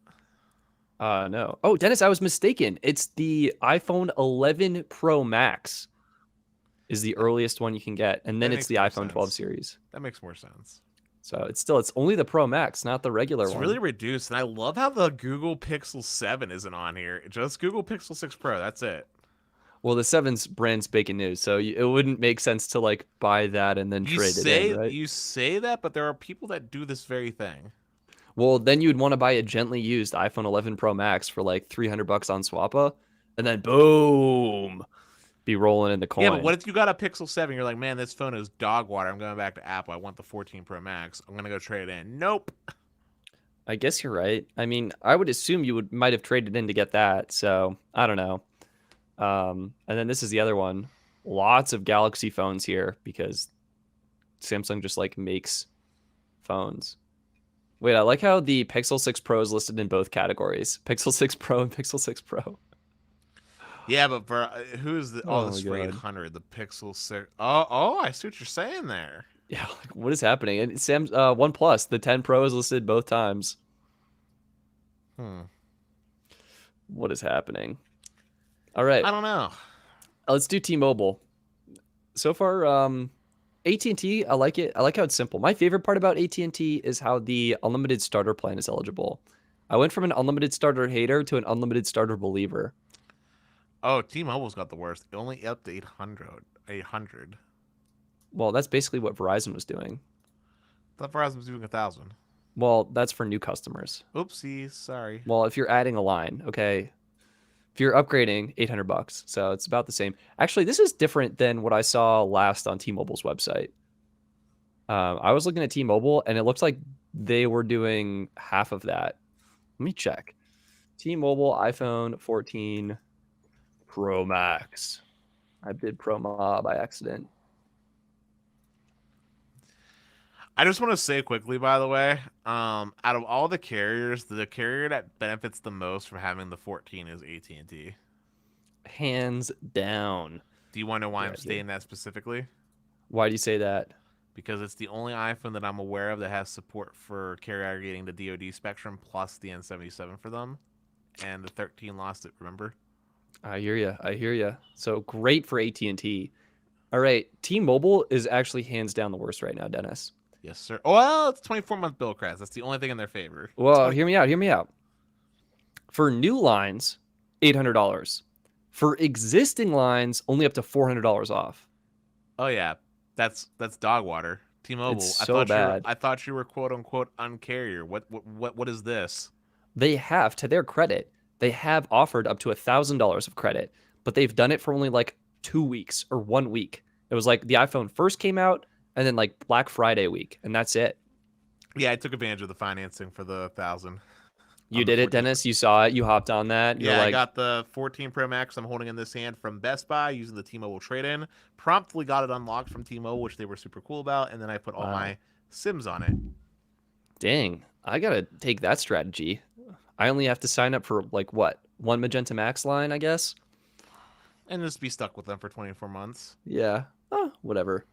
no. Oh, Dennis, I was mistaken. It's the iPhone 11 Pro Max is the That, earliest one you can get, and that then it's makes the more iPhone 12 sense. series. That makes more sense. So it's only the Pro Max, not the regular It's really one. reduced, and I love how the Google Pixel 7 isn't on here. Just Google Pixel 6 Pro. That's it. Well, the seven's brand spanking new, so it wouldn't make sense to like buy that and then trade it in, right? You say that, but there are people that do this very thing. Well, then you'd want to buy a gently used iPhone 11 Pro Max for like $300 on Swappa, and then boom, be rolling in the Yeah, but coin. what if you got a Pixel 7? You're like, man, this phone is dog water. I'm going back to Apple. I want the 14 Pro Max. I'm gonna go trade it in. Nope. I guess you're right. I mean, I would assume you would might have traded in to get that, so I don't know. And then this is the other one. Lots of Galaxy phones here because Samsung just like makes phones. Wait, I like how the Pixel 6 Pro is listed in both categories. Pixel 6 Pro and Pixel 6 Pro. Yeah, but for who's the? Oh, Oh this my is for god. 800. The Pixel 6. Oh, I see what you're saying there. Yeah, like what is happening? And OnePlus, the 10 Pro is listed both times. Hmm. What is happening? All right, I don't know. let's do T-Mobile. So far, AT&T, I like it. I like how it's simple. My favorite part about AT&T is how the unlimited starter plan is eligible. I went from an unlimited starter hater to an unlimited starter believer. Oh, T-Mobile's got the worst. Only up to 800. 800. Well, that's basically what Verizon was doing. Thought Verizon was doing 1,000. Well, that's for new customers. Oopsies. Sorry. Well, if you're adding a line, okay, if you're upgrading, $800. So it's about the same. Actually, this is different than what I saw last on T-Mobile's website. I was looking at T-Mobile, and it looks like they were doing half of that. Let me check. T-Mobile iPhone 14 Pro Max. I did Pro Ma by accident. I just want to say quickly, by the way, out of all the carriers, the carrier that benefits the most from having the 14 is AT&T. Hands down. Do you want to know why I'm Right here. stating that specifically? Why do you say that? Because it's the only iPhone that I'm aware of that has support for carrier aggregating the DoD spectrum plus the N77 for them, and the 13 lost it. Remember? I hear you. I hear you. So great for AT&T. All right, T-Mobile is actually hands down the worst right now, Dennis. Yes, sir. Well, it's 24-month bill crash. That's the only thing in their favor. Well, hear me out. Hear me out. For new lines, $800. For existing lines, only up to $400 off. Oh yeah, that's dog water. It's T-Mobile. so bad. I thought you were quote unquote uncarrier. What is this? They have, to their credit, they have offered up to $1,000 of credit, but they've done it for only like 2 weeks or 1 week. It was like the iPhone first came out and then like Black Friday week, and that's it. Yeah, I took advantage of the financing for the 1,000 You on the did it, 14 Dennis. You saw it. You hopped on that. You're Yeah, I like, got the 14 Pro Max I'm holding in this hand from Best Buy using the T-Mobile trade-in. Promptly got it unlocked from T-Mobile, which they were super cool about, and then I put all wow, my Sims on it. dang, I gotta take that strategy. I only have to sign up for like what? One Magenta Max line, I guess. and just be stuck with them for 24 months. Yeah. Whatever.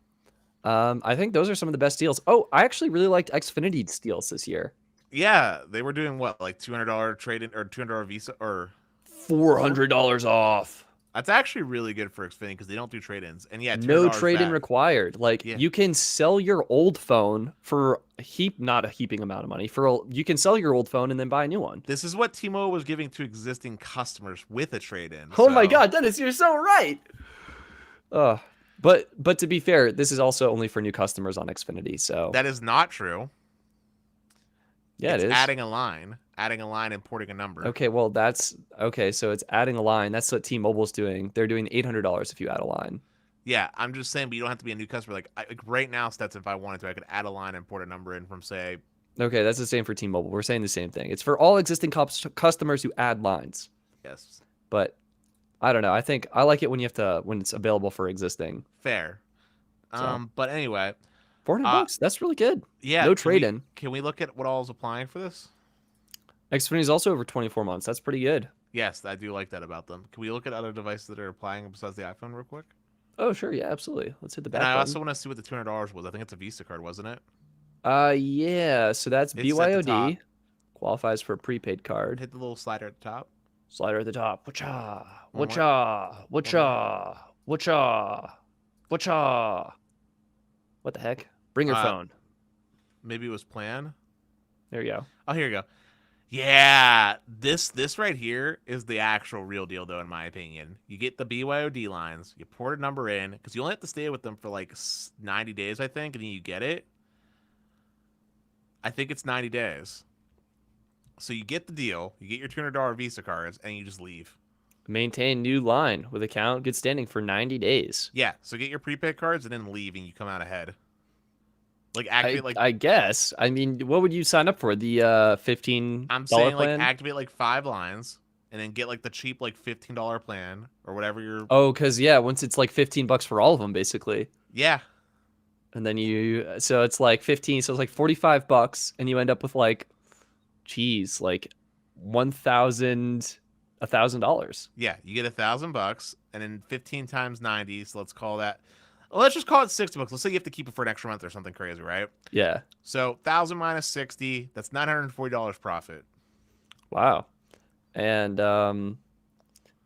I think those are some of the best deals. Oh, I actually really liked Xfinity's deals this year. Yeah, they were doing what, like $200 trade in or $200 Visa or four. $400 off. That's actually really good for Xfinity because they don't do trade-ins. And yeah, No $200 trade-in back. required. Like Yeah, you can sell your old phone for not a heaping amount of money. You can sell your old phone and then buy a new one. this is what T-Mobile was giving to existing customers with a trade-in. Oh my So God, Dennis, you're so right. Uh, but to be fair, this is also only for new customers on Xfinity. So that is not true. yeah, it It's is. adding a line, and porting a number. Okay, well that's okay. So it's adding a line. That's what T-Mobile's doing. They're doing $800 if you add a line. Yeah, I'm just saying, but you don't have to be a new customer. Like right now, Stetson, if I wanted to, I could add a line and port a number in from say. Okay, that's the same for T-Mobile. We're saying the same thing. It's for all existing customers who add lines. Yes, But I don't know. I think I like it when it's available for existing. fair. So But anyway, 400 uh, bucks. That's really good. yeah. No Can we trade in. can we look at what all is applying for this? Xfinity is also over 24 months. That's pretty good. Yes, I do like that about them. Can we look at other devices that are applying besides the iPhone real quick? Oh sure, yeah, absolutely. Let's hit the And back I button. also want to see what the $200 was. I think it's a Visa card, wasn't it? Yeah. So that's It's at the top. BYOD. Qualifies for a prepaid card. Hit the little slider at the top. Slider at the top. Wacha, One more. wacha, wacha, wacha, wacha. What the heck? Bring your Uh, phone. Maybe it was plan. There you go. Oh, here you go. Yeah, this right here is the actual real deal, though, in my opinion. You get the BYOD lines, you port a number in, because you only have to stay with them for like 90 days, I think, and then you get it. I think it's 90 days. So you get the deal, you get your $200 Visa cards, and you just leave. Maintain new line with account good standing for 90 days. Yeah, so get your prepaid cards and then leave, and you come out ahead. Like activate like I guess. I mean, what would you sign up for? The $15 I'm saying like plan? activate like 5 lines, and then get like the cheap like $15 plan or whatever you're. Oh, because yeah, once it's like 15 bucks for all of them, basically. Yeah, And then so it's like 15, so it's like 45 bucks, and you end up with like, geez, like $1,000. yeah, you get $1,000, and then 15 times 90. So let's call that. Well, let's just call it $60. Let's say you have to keep it for an extra month or something crazy, right? Yeah. So 1,000 minus 60, that's $940 profit. Wow. And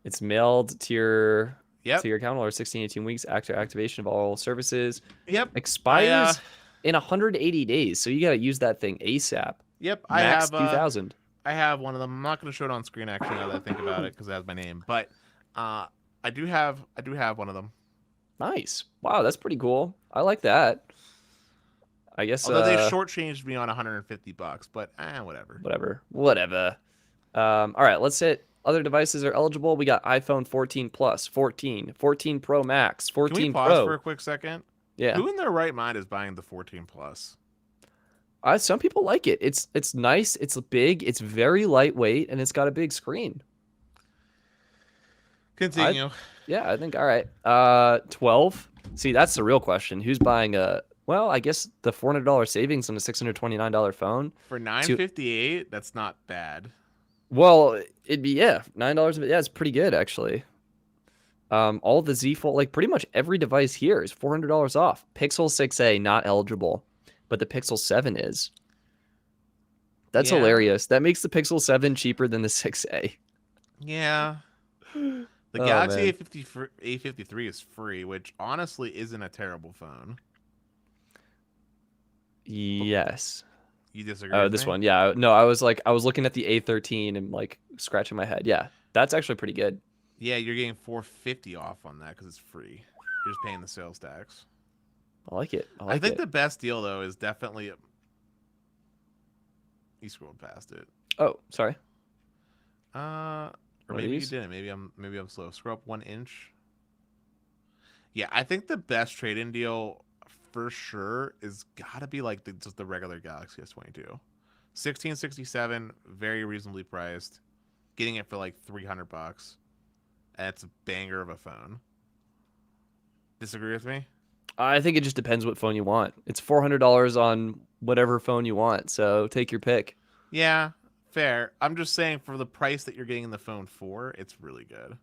it's mailed to your Yep. to your account or 16, 18 weeks after activation of all services. Yep. Expires in 180 days. So you got to use that thing ASAP. Yep. Max 2000. I have one of them. I'm not going to show it on screen actually now that I think about it because it has my name. But I do have one of them. Nice. Wow, that's pretty cool. I like that. I guess Although they shortchanged me on $150, but whatever. Whatever. All right, let's hit other devices are eligible. We got iPhone 14 Plus, 14, 14 Pro Max, Can we 14 pause Pro. for a quick second? Yeah. Who in their right mind is buying the 14 Plus? Some people like it. It's nice. It's big. It's very lightweight, and it's got a big screen. Continue. Yeah, I think all right. 12. See, that's the real question. Who's buying a? Well, I guess the $400 savings on a $629 phone. For $958, that's not bad. Well, it'd be $9. Yeah, it's pretty good actually. All the Z Fold, like pretty much every device here is $400 off. Pixel 6a not eligible, but the Pixel 7 is. That's Yeah. hilarious. That makes the Pixel 7 cheaper than the 6a. Yeah. The Oh, Galaxy man. A53 is free, which honestly isn't a terrible phone. Yes. You disagree? Oh, with this me? one. Yeah. No, I was looking at the A13 and like scratching my head. Yeah. That's actually pretty good. Yeah, you're getting $450 off on that because it's free. You're just paying the sales tax. I like it. I I like think it. the best deal though is definitely. You scrolled past it. Oh, sorry. Or One of maybe you these? didn't. Maybe I'm slow. Scroll up 1 inch. Yeah, I think the best trade-in deal for sure is gotta be like just the regular Galaxy S22. 1667, very reasonably priced. Getting it for like $300. And it's a banger of a phone. Disagree with me? I think it just depends what phone you want. It's $400 on whatever phone you want. So take your pick. Yeah, fair. I'm just saying for the price that you're getting the phone for, it's really good.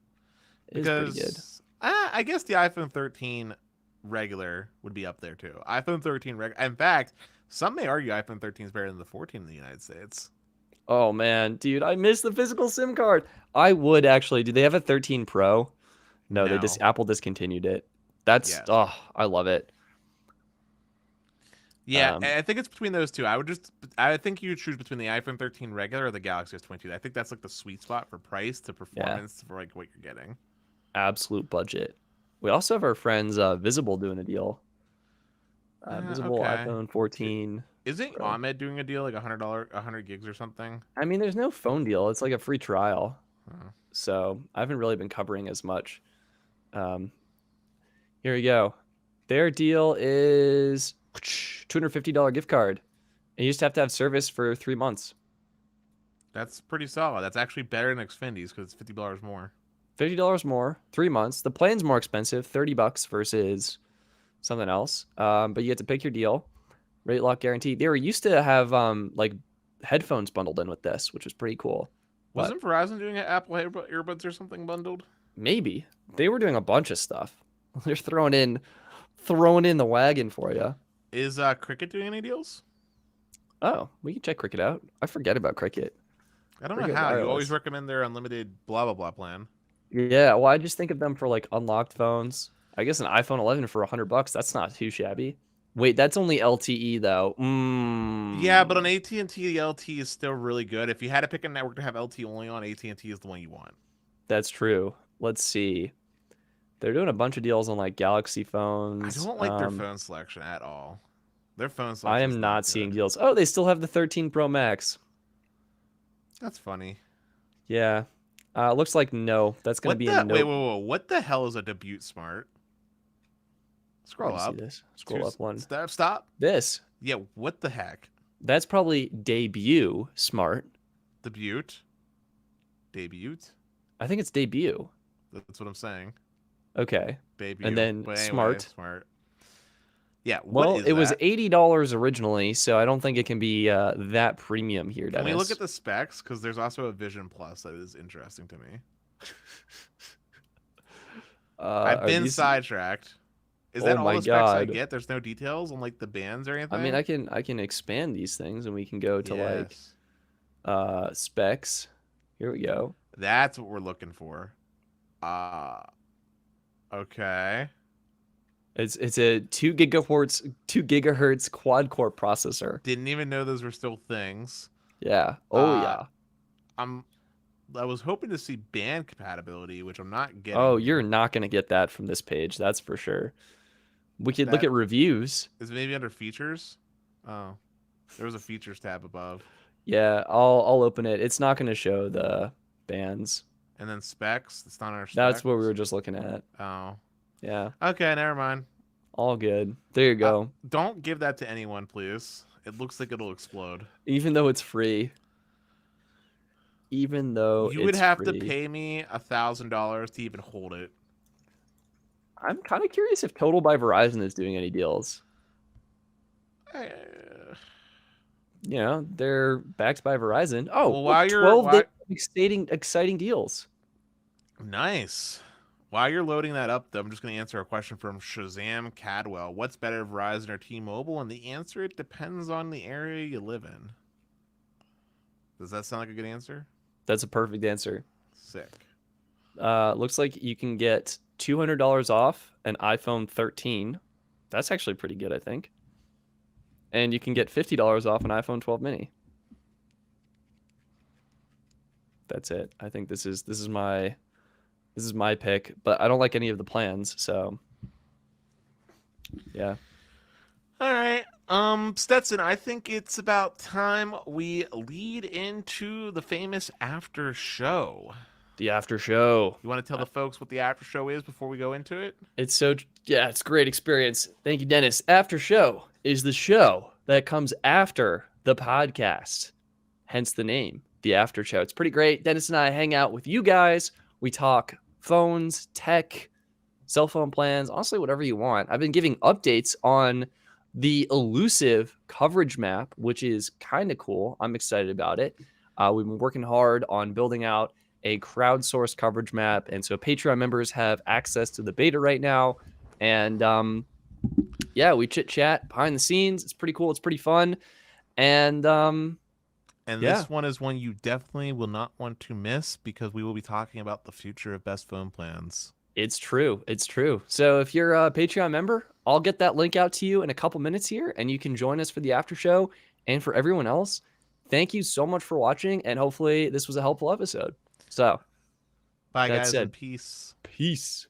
It is pretty good. because I guess the iPhone 13 regular would be up there too. iPhone 13 In fact, some may argue iPhone 13 is better than the 14 in the United States. Oh man, dude, I miss the physical SIM card. I would actually. Do they have a 13 Pro? No, they No. just Apple discontinued it. That's Yes. oh, I love it. Yeah, Um, I think it's between those two. I think you choose between the iPhone 13 regular or the Galaxy S22. I think that's like the sweet spot for price to yeah, performance for like what you're getting. absolute budget. We also have our friends Visible doing a deal. Visible Okay. iPhone 14 Isn't Pro. Ahmed doing a deal like $100, 100 gigs or something? I mean, there's no phone deal. It's like a free trial. Oh. So I haven't really been covering as much. Um, here we go. Their deal is $250 gift card. And you just have to have service for 3 months. That's pretty solid. That's actually better than Xfinity's because it's $50 more. $50 more, 3 months. The plan's more expensive, $30 versus something else. But you get to pick your deal. Rate lock guarantee. They were used to have like headphones bundled in with this, which was pretty cool. But Wasn't Verizon doing an Apple earbuds or something bundled? maybe they were doing a bunch of stuff. They're throwing in the wagon for you. Is Cricket doing any deals? Oh, we can check Cricket out. I forget about Cricket. I don't know Cricket how. You always Wireless. recommend their unlimited blah blah blah plan. Yeah, well, I just think of them for like unlocked phones. I guess an iPhone 11 for $100. That's not too shabby. Wait, that's only LTE though. Yeah, but on AT&T, the LT is still really good. If you had to pick a network to have LT only on, AT&T is the one you want. That's true. Let's see. They're doing a bunch of deals on like Galaxy I phones. don't like their phone selection at all. Their phone I selection is am not not seeing good. deals. Oh, they still have the 13 Pro Max. That's funny. Yeah. Looks like no. That's gonna What be a the wait, nope. whoa, whoa, what the hell is a debut smart? Where Scroll do you see up. this? Scroll up one. Stop. This. Yeah, what the heck? That's probably debut smart. Debut? Debut? I think it's debut. That's what I'm saying. Okay. Debut. And then But anyway, smart. smart. Yeah, what Well, is it was that? $80 originally, so I don't think it can be that premium here, Can we look Dennis. at the specs? Because there's also a Vision Plus that is interesting to me. I've Are been these? sidetracked. Is Oh that all my the specs I God. get? There's no details on like the bands or I mean, anything? I can expand these things, and we can go to like Yes. specs. Here we go. That's what we're looking for. Uh okay. It's a 2 gigahertz quad core processor. Didn't even know those were still things. Yeah. Oh Uh yeah. I'm I was hoping to see band compatibility, which I'm not Oh, getting you're here. not gonna get that from this page. That's for sure. We could look That at reviews. is maybe under features. Oh. There was a features tab above. Yeah, I'll open it. It's not gonna show the bands. And then specs. It's not our That's specs. what we were just looking at. Oh. Yeah, Okay, never mind. all good. There you go. Don't give that to anyone, please. It looks like it'll explode. Even though it's free. Even though You would it's have to free. pay me $1,000 to even hold it. I'm kind of curious if Total by Verizon is doing any deals. Uh, You know, they're backed by Verizon. Oh, well, look, 12 days why of exciting deals. nice. While you're loading that up, though, I'm just going to answer a question from Shazam Cadwell. What's better, Verizon or T-Mobile? And the answer, it depends on the area you live in. Does that sound like a good answer? That's a perfect answer. Sick. Looks like you can get $200 off an iPhone 13. That's actually pretty good, I think. And you can get $50 off an iPhone 12 mini. That's it. I think this is my pick, but I don't like any of the plans, so yeah. All right. Stetson, I think it's about time we lead into the famous after show. The after show. You want to tell the folks what the after show is before we go into it? It's so yeah, it's a great experience. Thank you, Dennis. After show is the show that comes after the podcast. Hence the name, the after show. It's pretty great. Dennis and I hang out with you guys. We talk phones, tech, cell phone plans, honestly, whatever you want. I've been giving updates on the elusive coverage map, which is kind of cool. I'm excited about it. We've been working hard on building out a crowdsourced coverage map. And so Patreon members have access to the beta right now. And yeah, we chit chat behind the scenes. It's pretty cool. It's pretty fun. And And yeah, this one is one you definitely will not want to miss because we will be talking about the future of best phone plans. it's true. It's true. So if you're a Patreon member, I'll get that link out to you in a couple minutes here, and you can join us for the after show. And for everyone else, thank you so much for watching, and hopefully this was a helpful episode. So Bye, that guys, said, and peace. peace.